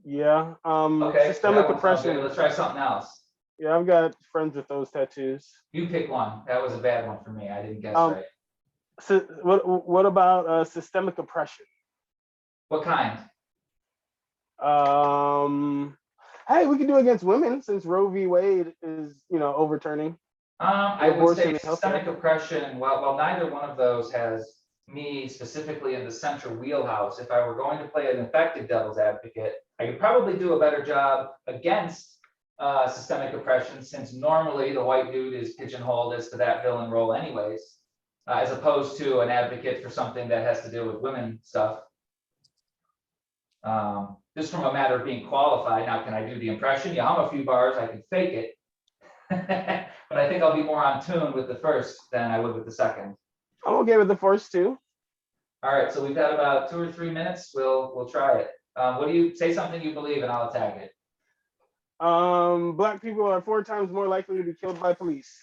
Yeah. Okay. Systemic that one's not good. oppression. Let's try something else. Yeah, I've got friends with those tattoos. You pick one. That was a bad one for me. I didn't guess right. So what about systemic oppression? What kind? Hey, we can do against women since Roe v. Wade is, overturning. I would say Abortion and systemic healthcare. oppression. Well, neither one of those has me specifically in the central wheelhouse. If I were going to play an effective devil's advocate, I could probably do a better job against systemic oppression, since normally the white dude is pigeonholed as to that villain role anyways, as opposed to an advocate for something that has to deal with women stuff. Just from a matter of being qualified. Now, can I do the impression? You hum a few bars, I can fake it. But I think I'll be more on tune with the first than I would with the second. I'm okay with the first two. All right, so we've got about 2 or 3 minutes. We'll try it. What do you say? Something you believe, and I'll attack it. Black people are 4 times more likely to be killed by police.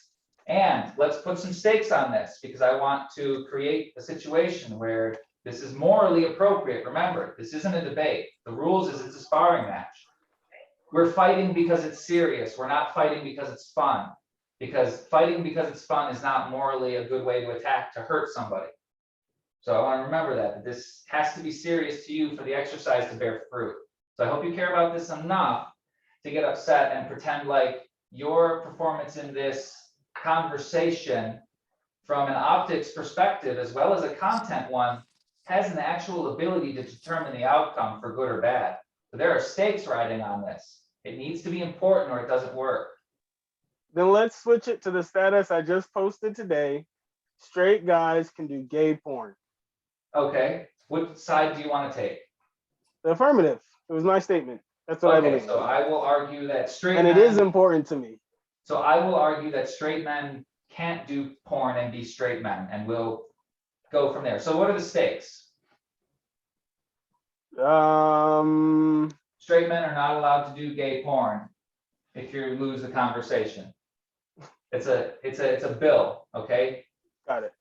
And let's put some stakes on this, because I want to create a situation where this is morally appropriate. Remember, this isn't a debate. The rules is it's a sparring match. We're fighting because it's serious. We're not fighting because it's fun. Because fighting because it's fun is not morally a good way to attack, to hurt somebody. So I want to remember that this has to be serious to you for the exercise to bear fruit. So I hope you care about this enough to get upset and pretend like your performance in this conversation from an optics perspective, as well as a content one, has an actual ability to determine the outcome for good or bad. So there are stakes riding on this. It needs to be important or it doesn't work. Then let's switch it to the status I just posted today. Straight guys can do gay porn. Okay, what side do you want to take? The affirmative. It was my statement. That's what I Okay, believe. so I will argue that straight And men, it is important to me. so I will argue that straight men can't do porn and be straight men, and we'll go from there. So what are the stakes? Straight men are not allowed to do gay porn if you lose the conversation. It's a bill, okay? Got it.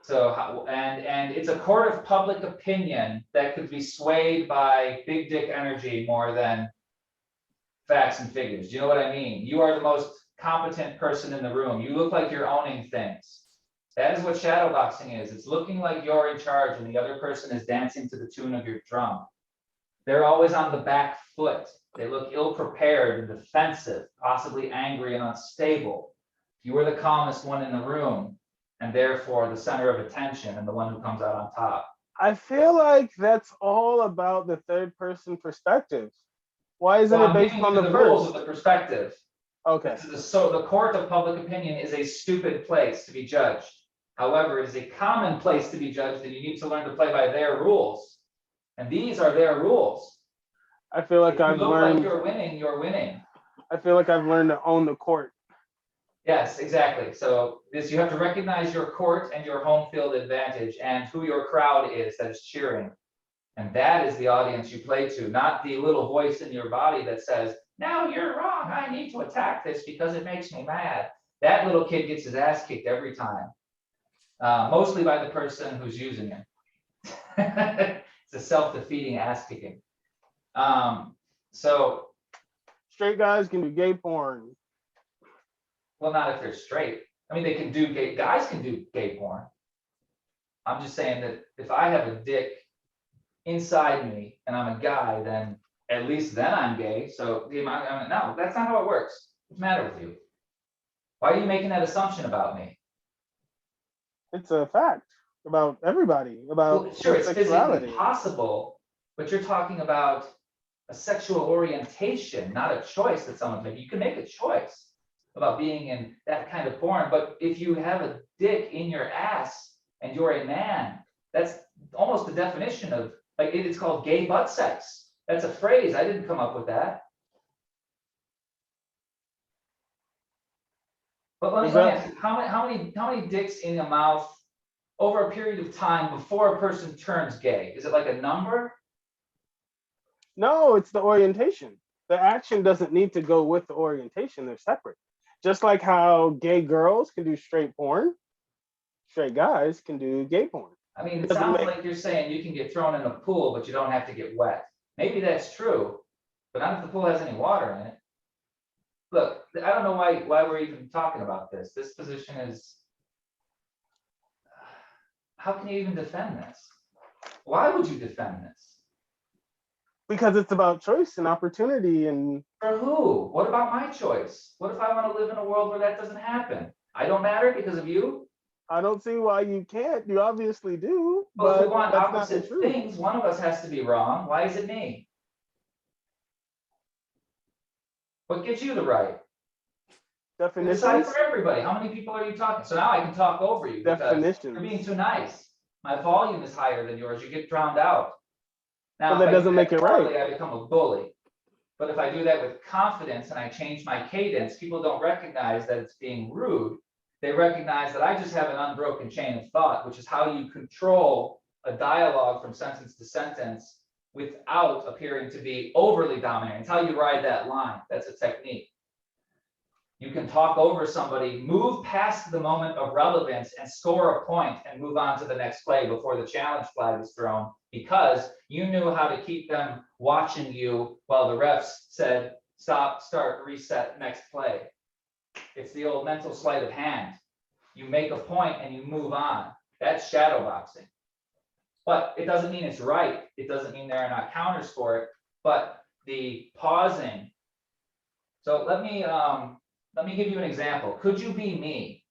So and it's a court of public opinion that could be swayed by big dick energy more than facts and figures. Do you know what I mean? You are the most competent person in the room. You look like you're owning things. That is what shadowboxing is. It's looking like you're in charge and the other person is dancing to the tune of your drum. They're always on the back foot. They look ill-prepared and defensive, possibly angry and unstable. You are the calmest one in the room, and therefore the center of attention and the one who comes out on top. I feel like that's all about the third person perspective. Why isn't Well, it based I'm on giving the you the rules first? of the perspective. Okay. So the court of public opinion is a stupid place to be judged. However, it is a common place to be judged, and you need to learn to play by their rules. And these are their rules. I feel like If you I've look like learned. you're winning, you're winning. I feel like I've learned to own the court. Yes, exactly. So this, you have to recognize your court and your home field advantage and who your crowd is that is cheering. And that is the audience you play to, not the little voice in your body that says, "No, you're wrong. I need to attack this because it makes me mad." That little kid gets his ass kicked every time, mostly by the person who's using it. It's a self-defeating ass kicking. So, Straight guys can do gay porn. well, not if they're straight. I mean, they can do gay, guys can do gay porn. I'm just saying that if I have a dick inside me and I'm a guy, then at least then I'm gay. So no, that's not how it works. What's the matter with you? Why are you making that assumption about me? It's a fact about everybody, about Well, sure, it's sexuality. physically possible, but you're talking about a sexual orientation, not a choice that someone's making. You can make a choice about being in that kind of porn, but if you have a dick in your ass and you're a man, that's almost the definition of, like, it's called gay butt sex. That's a phrase. I didn't come up with that. But let me ask you, how many dicks in a mouth over a period of time before a person turns gay? Is it like a number? No, it's the orientation. The action doesn't need to go with the orientation. They're separate. Just like how gay girls can do straight porn, straight guys can do gay porn. I mean, it sounds like you're saying you can get thrown in a pool, but you don't have to get wet. Maybe that's true, but not if the pool has any water in it. Look, I don't know why we're even talking about this. This position is, how can you even defend this? Why would you defend this? Because it's about choice and opportunity. And for who? What about my choice? What if I want to live in a world where that doesn't happen? I don't matter because of you? I don't see why you can't. You obviously do. Well, but if we want that's opposite things, one of us has to be wrong. Why is it me? What gives you the right? Definitions. Decide for everybody. How many people are you talking? So now I can talk over you because Definitions. you're being too nice. My volume is higher than yours. You get drowned out. Now, Well, that doesn't make it right. I become a bully. But if I do that with confidence and I change my cadence, people don't recognize that it's being rude. They recognize that I just have an unbroken chain of thought, which is how you control a dialogue from sentence to sentence without appearing to be overly dominant. It's how you ride that line. That's a technique. You can talk over somebody, move past the moment of relevance and score a point and move on to the next play before the challenge flag is thrown, because you knew how to keep them watching you while the refs said, stop, start, reset, next play. It's the old mental sleight of hand. You make a point and you move on. That's shadow boxing. But it doesn't mean it's right. It doesn't mean there are not counters for it, but the pausing. So let me give you an example. Could you be me?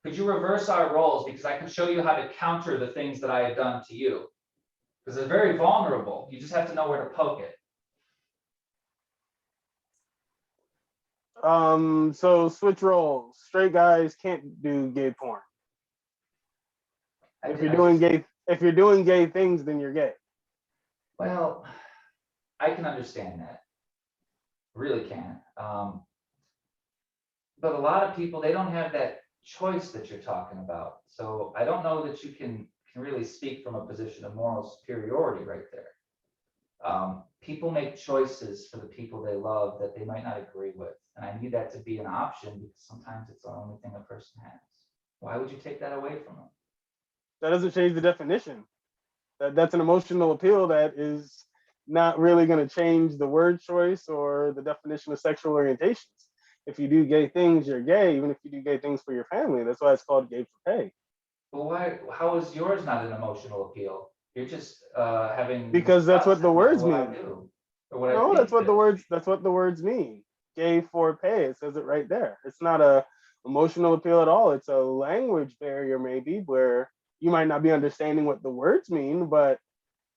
Could you reverse our roles? Because I can show you how to counter the things that I have done to you. Because they're very vulnerable. You just have to know where to poke it. So switch roles. Straight guys can't do gay porn. If you're doing gay things, then you're gay. Well, I can understand that. Really can. But a lot of people, they don't have that choice that you're talking about. So I don't know that you can really speak from a position of moral superiority right there. People make choices for the people they love that they might not agree with. And I need that to be an option because sometimes it's the only thing a person has. Why would you take that away from them? That doesn't change the definition. That's an emotional appeal that is not really going to change the word choice or the definition of sexual orientations. If you do gay things, you're gay, even if you do gay things for your family. That's why it's called gay for pay. Well, why? How is yours not an emotional appeal? You're just having, because that's what the words mean. No, that's what the words mean. Gay for pay. It says it right there. It's not a emotional appeal at all. It's a language barrier, maybe, where you might not be understanding what the words mean, but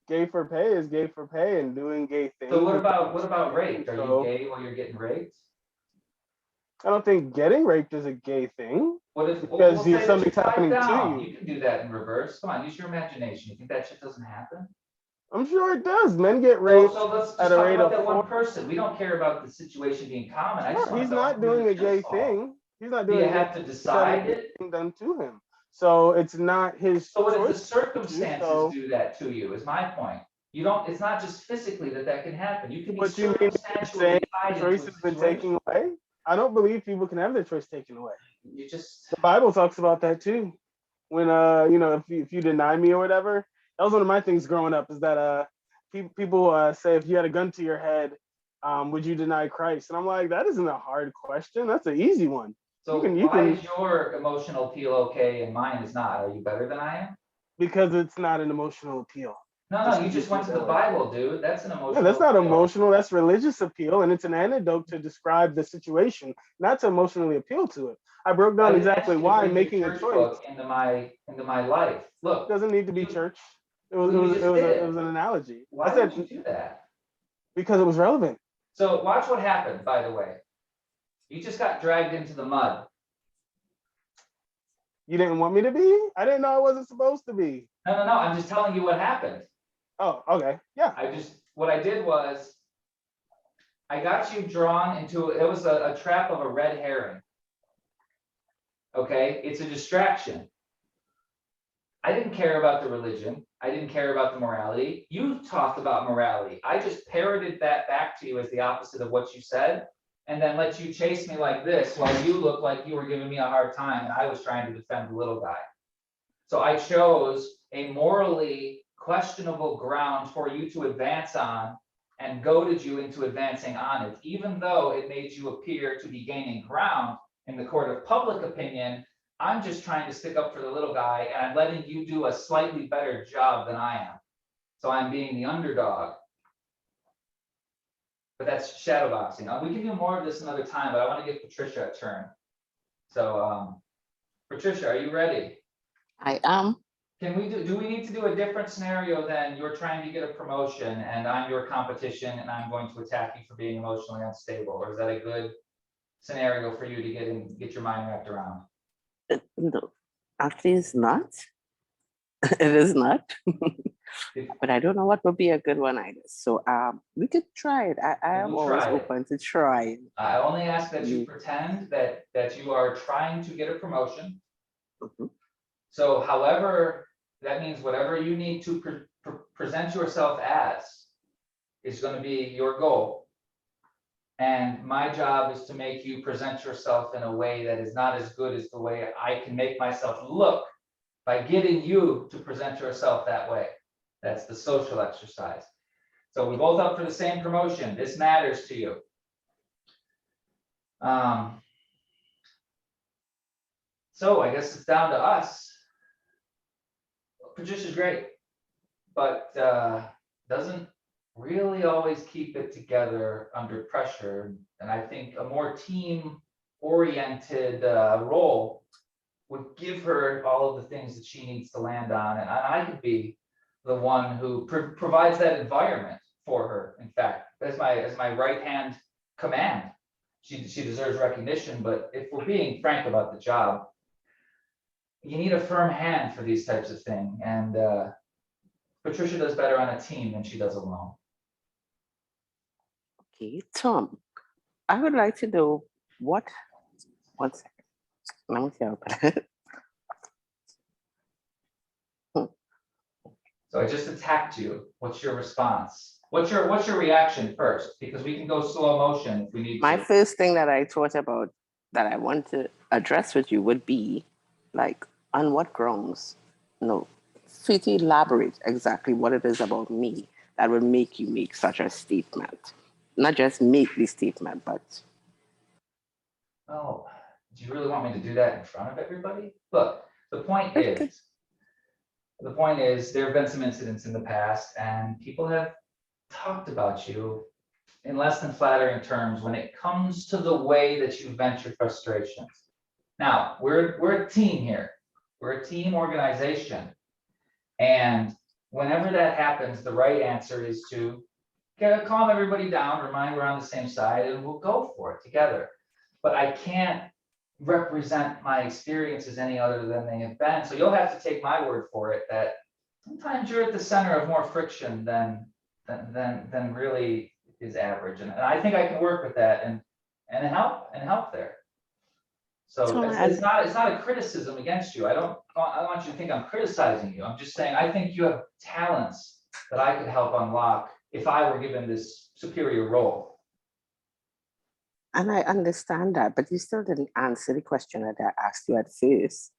gay for pay is gay for pay and doing gay things. So what about rape? Are you gay while you're getting raped? I don't think getting raped is a gay thing. What if, because we'll say that you something's pipe happening to down, you. you can do that in reverse, come on, use your imagination, you think that shit doesn't happen? I'm sure it does. Men get So, raped let's at just a talk rate about of that one 4. person, we don't care about the situation being common, I just Sure, wanna he's know not where doing the a gay chips fall. thing. He's not Do you doing a gay have to thing. He said decide it's it? being done to him. So it's not his So what if the choice to. circumstances So do that to you, is my point. You don't, it's not just physically that can happen, you can be what you mean saying circumstantially tied choice into a has been situation. taken away? I don't believe people can have their choice taken away. You just, The Bible talks about that too. When if you deny me or whatever, that was one of my things growing up. Is that people say if you had a gun to your head, would you deny Christ? And I'm like, that isn't a hard question. That's an easy one. so You why can is your emotional appeal okay and mine is not? Are you better than I am? because it's not an emotional appeal. No, To you use just went it to that the way. Bible, dude, that's an Yeah, that's emotional not appeal. emotional. That's religious appeal, and it's an antidote to describe the situation, not to emotionally appeal to it. I broke I down didn't exactly ask you to why bring your making a church choice book into my life. Look, doesn't need to be you, church. well, you just It did. was an analogy. I Why said would you do that? because it was relevant. So watch what happened, by the way. You just got dragged into the mud. You didn't want me to be? I didn't know I wasn't supposed to be. No, I'm just telling you what happened. Oh, okay. Yeah. What I did was, I got you drawn into, it was a trap of a red herring. Okay, it's a distraction. I didn't care about the religion. I didn't care about the morality. You talked about morality. I just parroted that back to you as the opposite of what you said, and then let you chase me like this while you looked like you were giving me a hard time and I was trying to defend the little guy. So I chose a morally questionable ground for you to advance on and goaded you into advancing on it, even though it made you appear to be gaining ground in the court of public opinion. I'm just trying to stick up for the little guy, and I'm letting you do a slightly better job than I am. So I'm being the underdog. But that's shadowboxing. We can do more of this another time, but I want to give Patricia a turn. So, Patricia, are you ready? I am. Can we do we need to do a different scenario than you're trying to get a promotion and I'm your competition and I'm going to attack you for being emotionally unstable? Or is that a good scenario for you to get your mind wrapped around? No, actually, it's not. It is not. But I don't know what would be a good one either. So we could try it. I am We'll always try it. open to try. I only ask that you Mm. pretend that you are trying to get a promotion. Mhm. So however, that means whatever you need to present yourself as is going to be your goal. And my job is to make you present yourself in a way that is not as good as the way I can make myself look by getting you to present yourself that way. That's the social exercise. So we're both up for the same promotion. This matters to you. So I guess it's down to us. Patricia's great, but doesn't really always keep it together under pressure. And I think a more team-oriented role would give her all of the things that she needs to land on. And I could be the one who provides that environment for her. In fact, as my right-hand command, she deserves recognition. But if we're being frank about the job, you need a firm hand for these types of things. And Patricia does better on a team than she does alone. Okay, Tom, I would like to know what. 1 second. Let me see how So I just attacked you. What's your response? What's your reaction first? Because we can go slow motion if we need My to. first thing that I thought about that I want to address with you would be like, on what grounds? No, for you to elaborate exactly what it is about me that would make you make such a statement. Not just make the statement, but Oh, do you really want me to do that in front of everybody? Look, the point Okay. is there have been some incidents in the past and people have talked about you in less than flattering terms when it comes to the way that you vent your frustrations. Now, we're a team here. We're a team organization. And whenever that happens, the right answer is to calm everybody down, remind we're on the same side, and we'll go for it together. But I can't represent my experiences any other than they have been. So you'll have to take my word for it that sometimes you're at the center of more friction than really is average. And I think I can work with that and help there. So So it's not a criticism against you. I don't want you to think I'm criticizing you. I'm just saying I think you have talents that I could help unlock if I were given this superior role. And I understand that, but you still didn't answer the question that I asked you at first.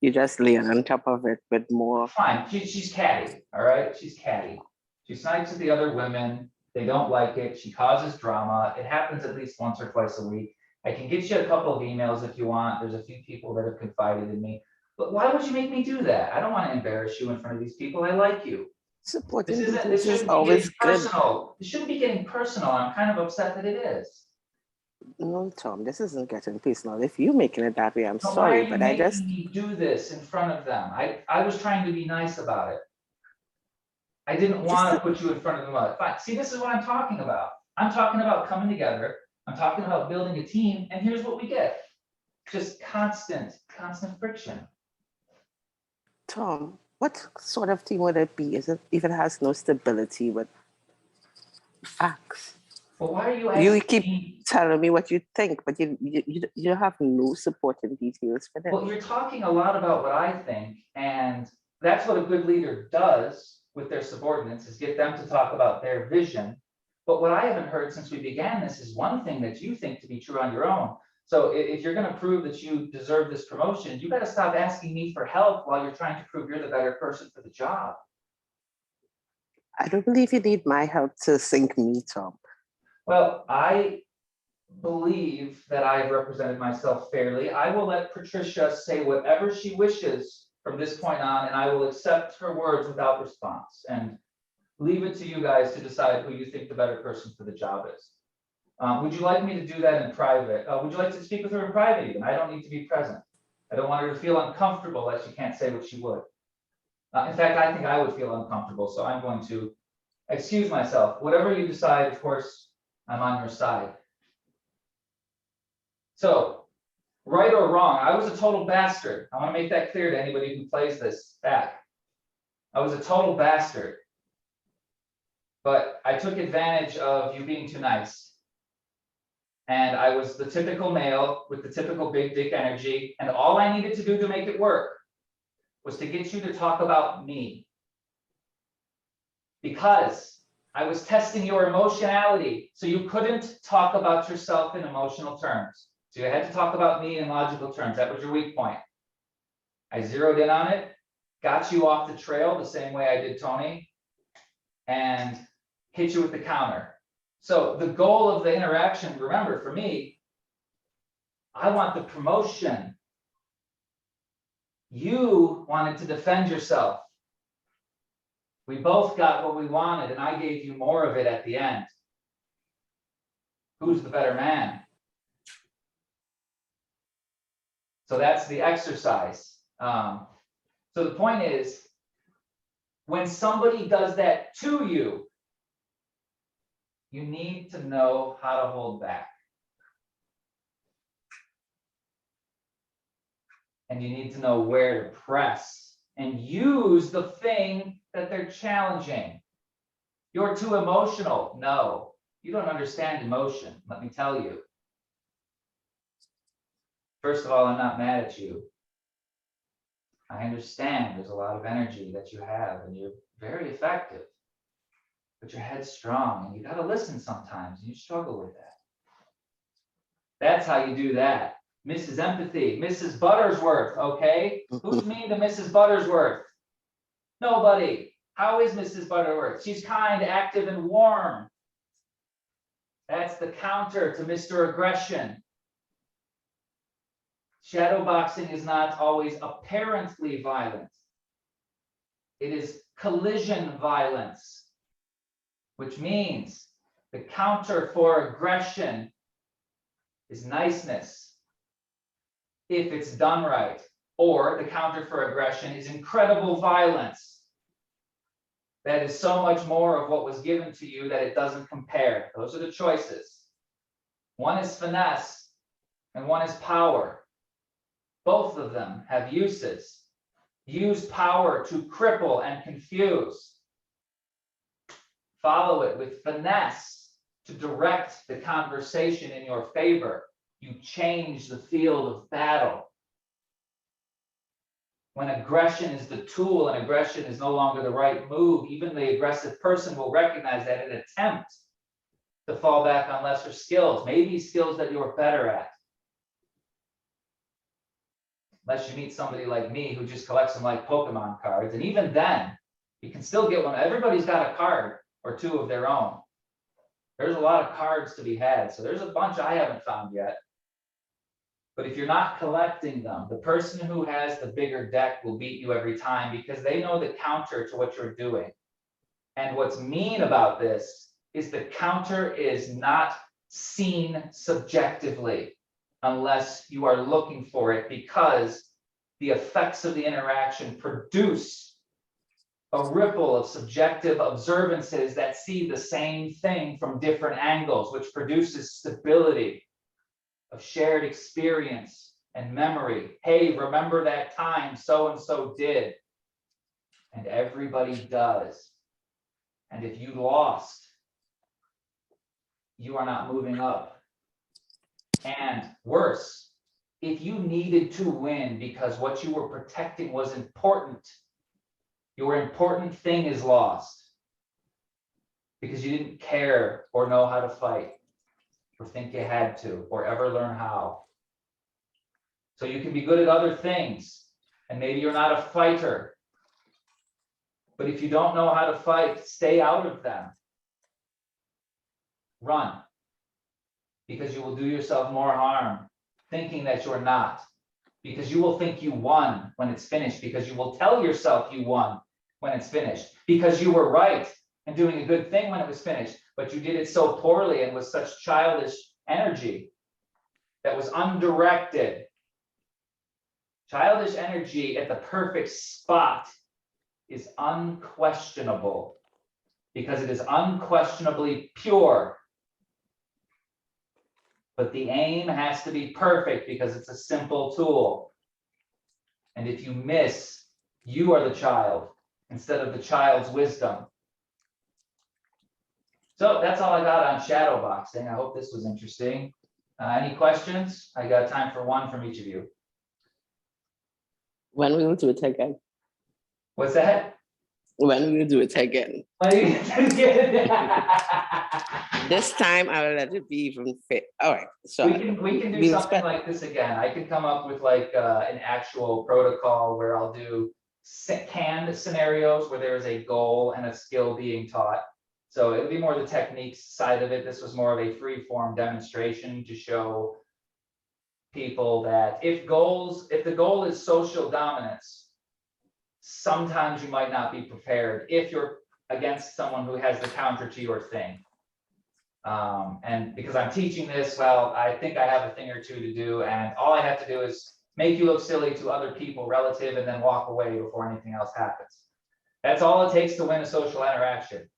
You just layered on top of it with more. Fine, she's catty, all right? She's catty. She snipes at the other women. They don't like it. She causes drama. It happens at least once or twice a week. I can get you a couple of emails if you want. There's a few people that have confided in me. But why would you make me do that? I don't want to embarrass you in front of these people. I like you. Supporting This people shouldn't is be always getting good. personal. This shouldn't be getting personal. I'm kind of upset that it is. No, Tom, this isn't getting personal. If you're making it that way, I'm But why are sorry, you but I just. making me do this in front of them? I was trying to be nice about it. I didn't want to put you in front of them. Fine. See, this is what I'm talking about. I'm talking about coming together. I'm talking about building a team, and here's what we get. Just constant friction. Tom, what sort of team would it be? Is it if it has no stability with facts? Well, why are you asking You keep me? telling me what you think, but you have no supporting details for them. Well, you're talking a lot about what I think, and that's what a good leader does with their subordinates, is get them to talk about their vision. But what I haven't heard since we began this is one thing that you think to be true on your own. So if you're going to prove that you deserve this promotion, you got to stop asking me for help while you're trying to prove you're the better person for the job. I don't believe you need my help to sink me, Tom. Well, I believe that I've represented myself fairly. I will let Patricia say whatever she wishes from this point on, and I will accept her words without response and leave it to you guys to decide who you think the better person for the job is. Would you like me to do that in private? Would you like to speak with her in private even? I don't need to be present. I don't want her to feel uncomfortable that she can't say what she would. In fact, I think I would feel uncomfortable, so I'm going to excuse myself. Whatever you decide, of course, I'm on your side. So, right or wrong, I was a total bastard. I want to make that clear to anybody who plays this back. I was a total bastard. But I took advantage of you being too nice. And I was the typical male with the typical big dick energy. And all I needed to do to make it work was to get you to talk about me. Because I was testing your emotionality. So you couldn't talk about yourself in emotional terms. So you had to talk about me in logical terms. That was your weak point. I zeroed in on it, got you off the trail the same way I did Tony, and hit you with the counter. So the goal of the interaction, remember, for me, I want the promotion. You wanted to defend yourself. We both got what we wanted, and I gave you more of it at the end. Who's the better man? So that's the exercise. So the point is, when somebody does that to you, you need to know how to hold back. And you need to know where to press and use the thing that they're challenging. You're too emotional. No, you don't understand emotion. Let me tell you. First of all, I'm not mad at you. I understand there's a lot of energy that you have and you're very effective, but you're headstrong and you got to listen sometimes and you struggle with that. That's how you do that. Mrs. Empathy, Mrs. Buttersworth, okay? Who's mean to Mrs. Buttersworth? Nobody. How is Mrs. Butterworth? She's kind, active, and warm. That's the counter to Mr. Aggression. Shadowboxing is not always apparently violent. It is collision violence, which means the counter for aggression is niceness, if it's done right, or the counter for aggression is incredible violence. That is so much more of what was given to you that it doesn't compare. Those are the choices. One is finesse and one is power. Both of them have uses. Use power to cripple and confuse. Follow it with finesse to direct the conversation in your favor. You change the field of battle. When aggression is the tool and aggression is no longer the right move, even the aggressive person will recognize that and attempt to fall back on lesser skills, maybe skills that you're better at. Unless you meet somebody like me who just collects them like Pokemon cards. And even then, you can still get one. Everybody's got a card or two of their own. There's a lot of cards to be had. So there's a bunch I haven't found yet. But if you're not collecting them, the person who has the bigger deck will beat you every time because they know the counter to what you're doing. And what's mean about this is the counter is not seen subjectively unless you are looking for it, because the effects of the interaction produce a ripple of subjective observances that see the same thing from different angles, which produces stability of shared experience and memory. Hey, remember that time so-and-so did? And everybody does. And if you lost, you are not moving up. And worse, if you needed to win because what you were protecting was important, your important thing is lost because you didn't care or know how to fight or think you had to or ever learn how. So you can be good at other things and maybe you're not a fighter, but if you don't know how to fight, stay out of them. Run, because you will do yourself more harm thinking that you're not, because you will think you won when it's finished, because you will tell yourself you won when it's finished, because you were right and doing a good thing when it was finished, but you did it so poorly and with such childish energy that was undirected. Childish energy at the perfect spot is unquestionable because it is unquestionably pure. But the aim has to be perfect because it's a simple tool. And if you miss, you are the child instead of the child's wisdom. So that's all I got on shadow boxing. I hope this was interesting. Any questions? I got time for one from each of you. When we will do it again? What's that? When we will do it again? This time I will let it be even fit. All right. So we can do something like this again. I can come up with like an actual protocol where I'll do canned scenarios where there is a goal and a skill being taught. So it'll be more the techniques side of it. This was more of a free form demonstration to show people that if the goal is social dominance, sometimes you might not be prepared if you're against someone who has the counter to your thing. And because I'm teaching this, well, I think I have a thing or two to do, and all I have to do is make you look silly to other people relative and then walk away before anything else happens. That's all it takes to win a social interaction.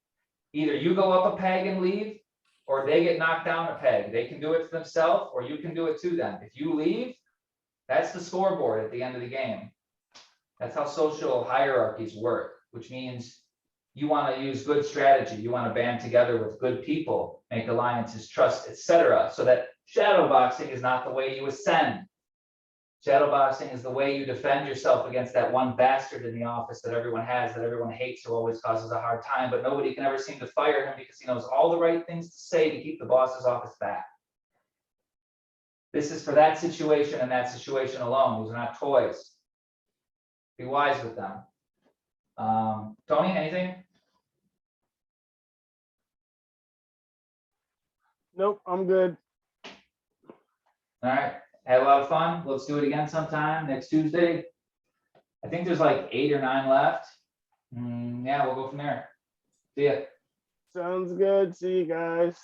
Either you go up a peg and leave, or they get knocked down a peg. They can do it to themselves, or you can do it to them. If you leave, that's the scoreboard at the end of the game. That's how social hierarchies work, which means you want to use good strategy. You want to band together with good people, make alliances, trust, etc. So that shadow boxing is not the way you ascend. Shadow boxing is the way you defend yourself against that one bastard in the office that everyone has, that everyone hates, who always causes a hard time, but nobody can ever seem to fire him because he knows all the right things to say to keep the boss's office back. This is for that situation and that situation alone. These are not toys. Be wise with them. Tony, anything? Nope, I'm good. All right, had a lot of fun. Let's do it again sometime next Tuesday. I think there's like 8 or 9 left. Yeah, we'll go from there. See ya. Sounds good. See you guys.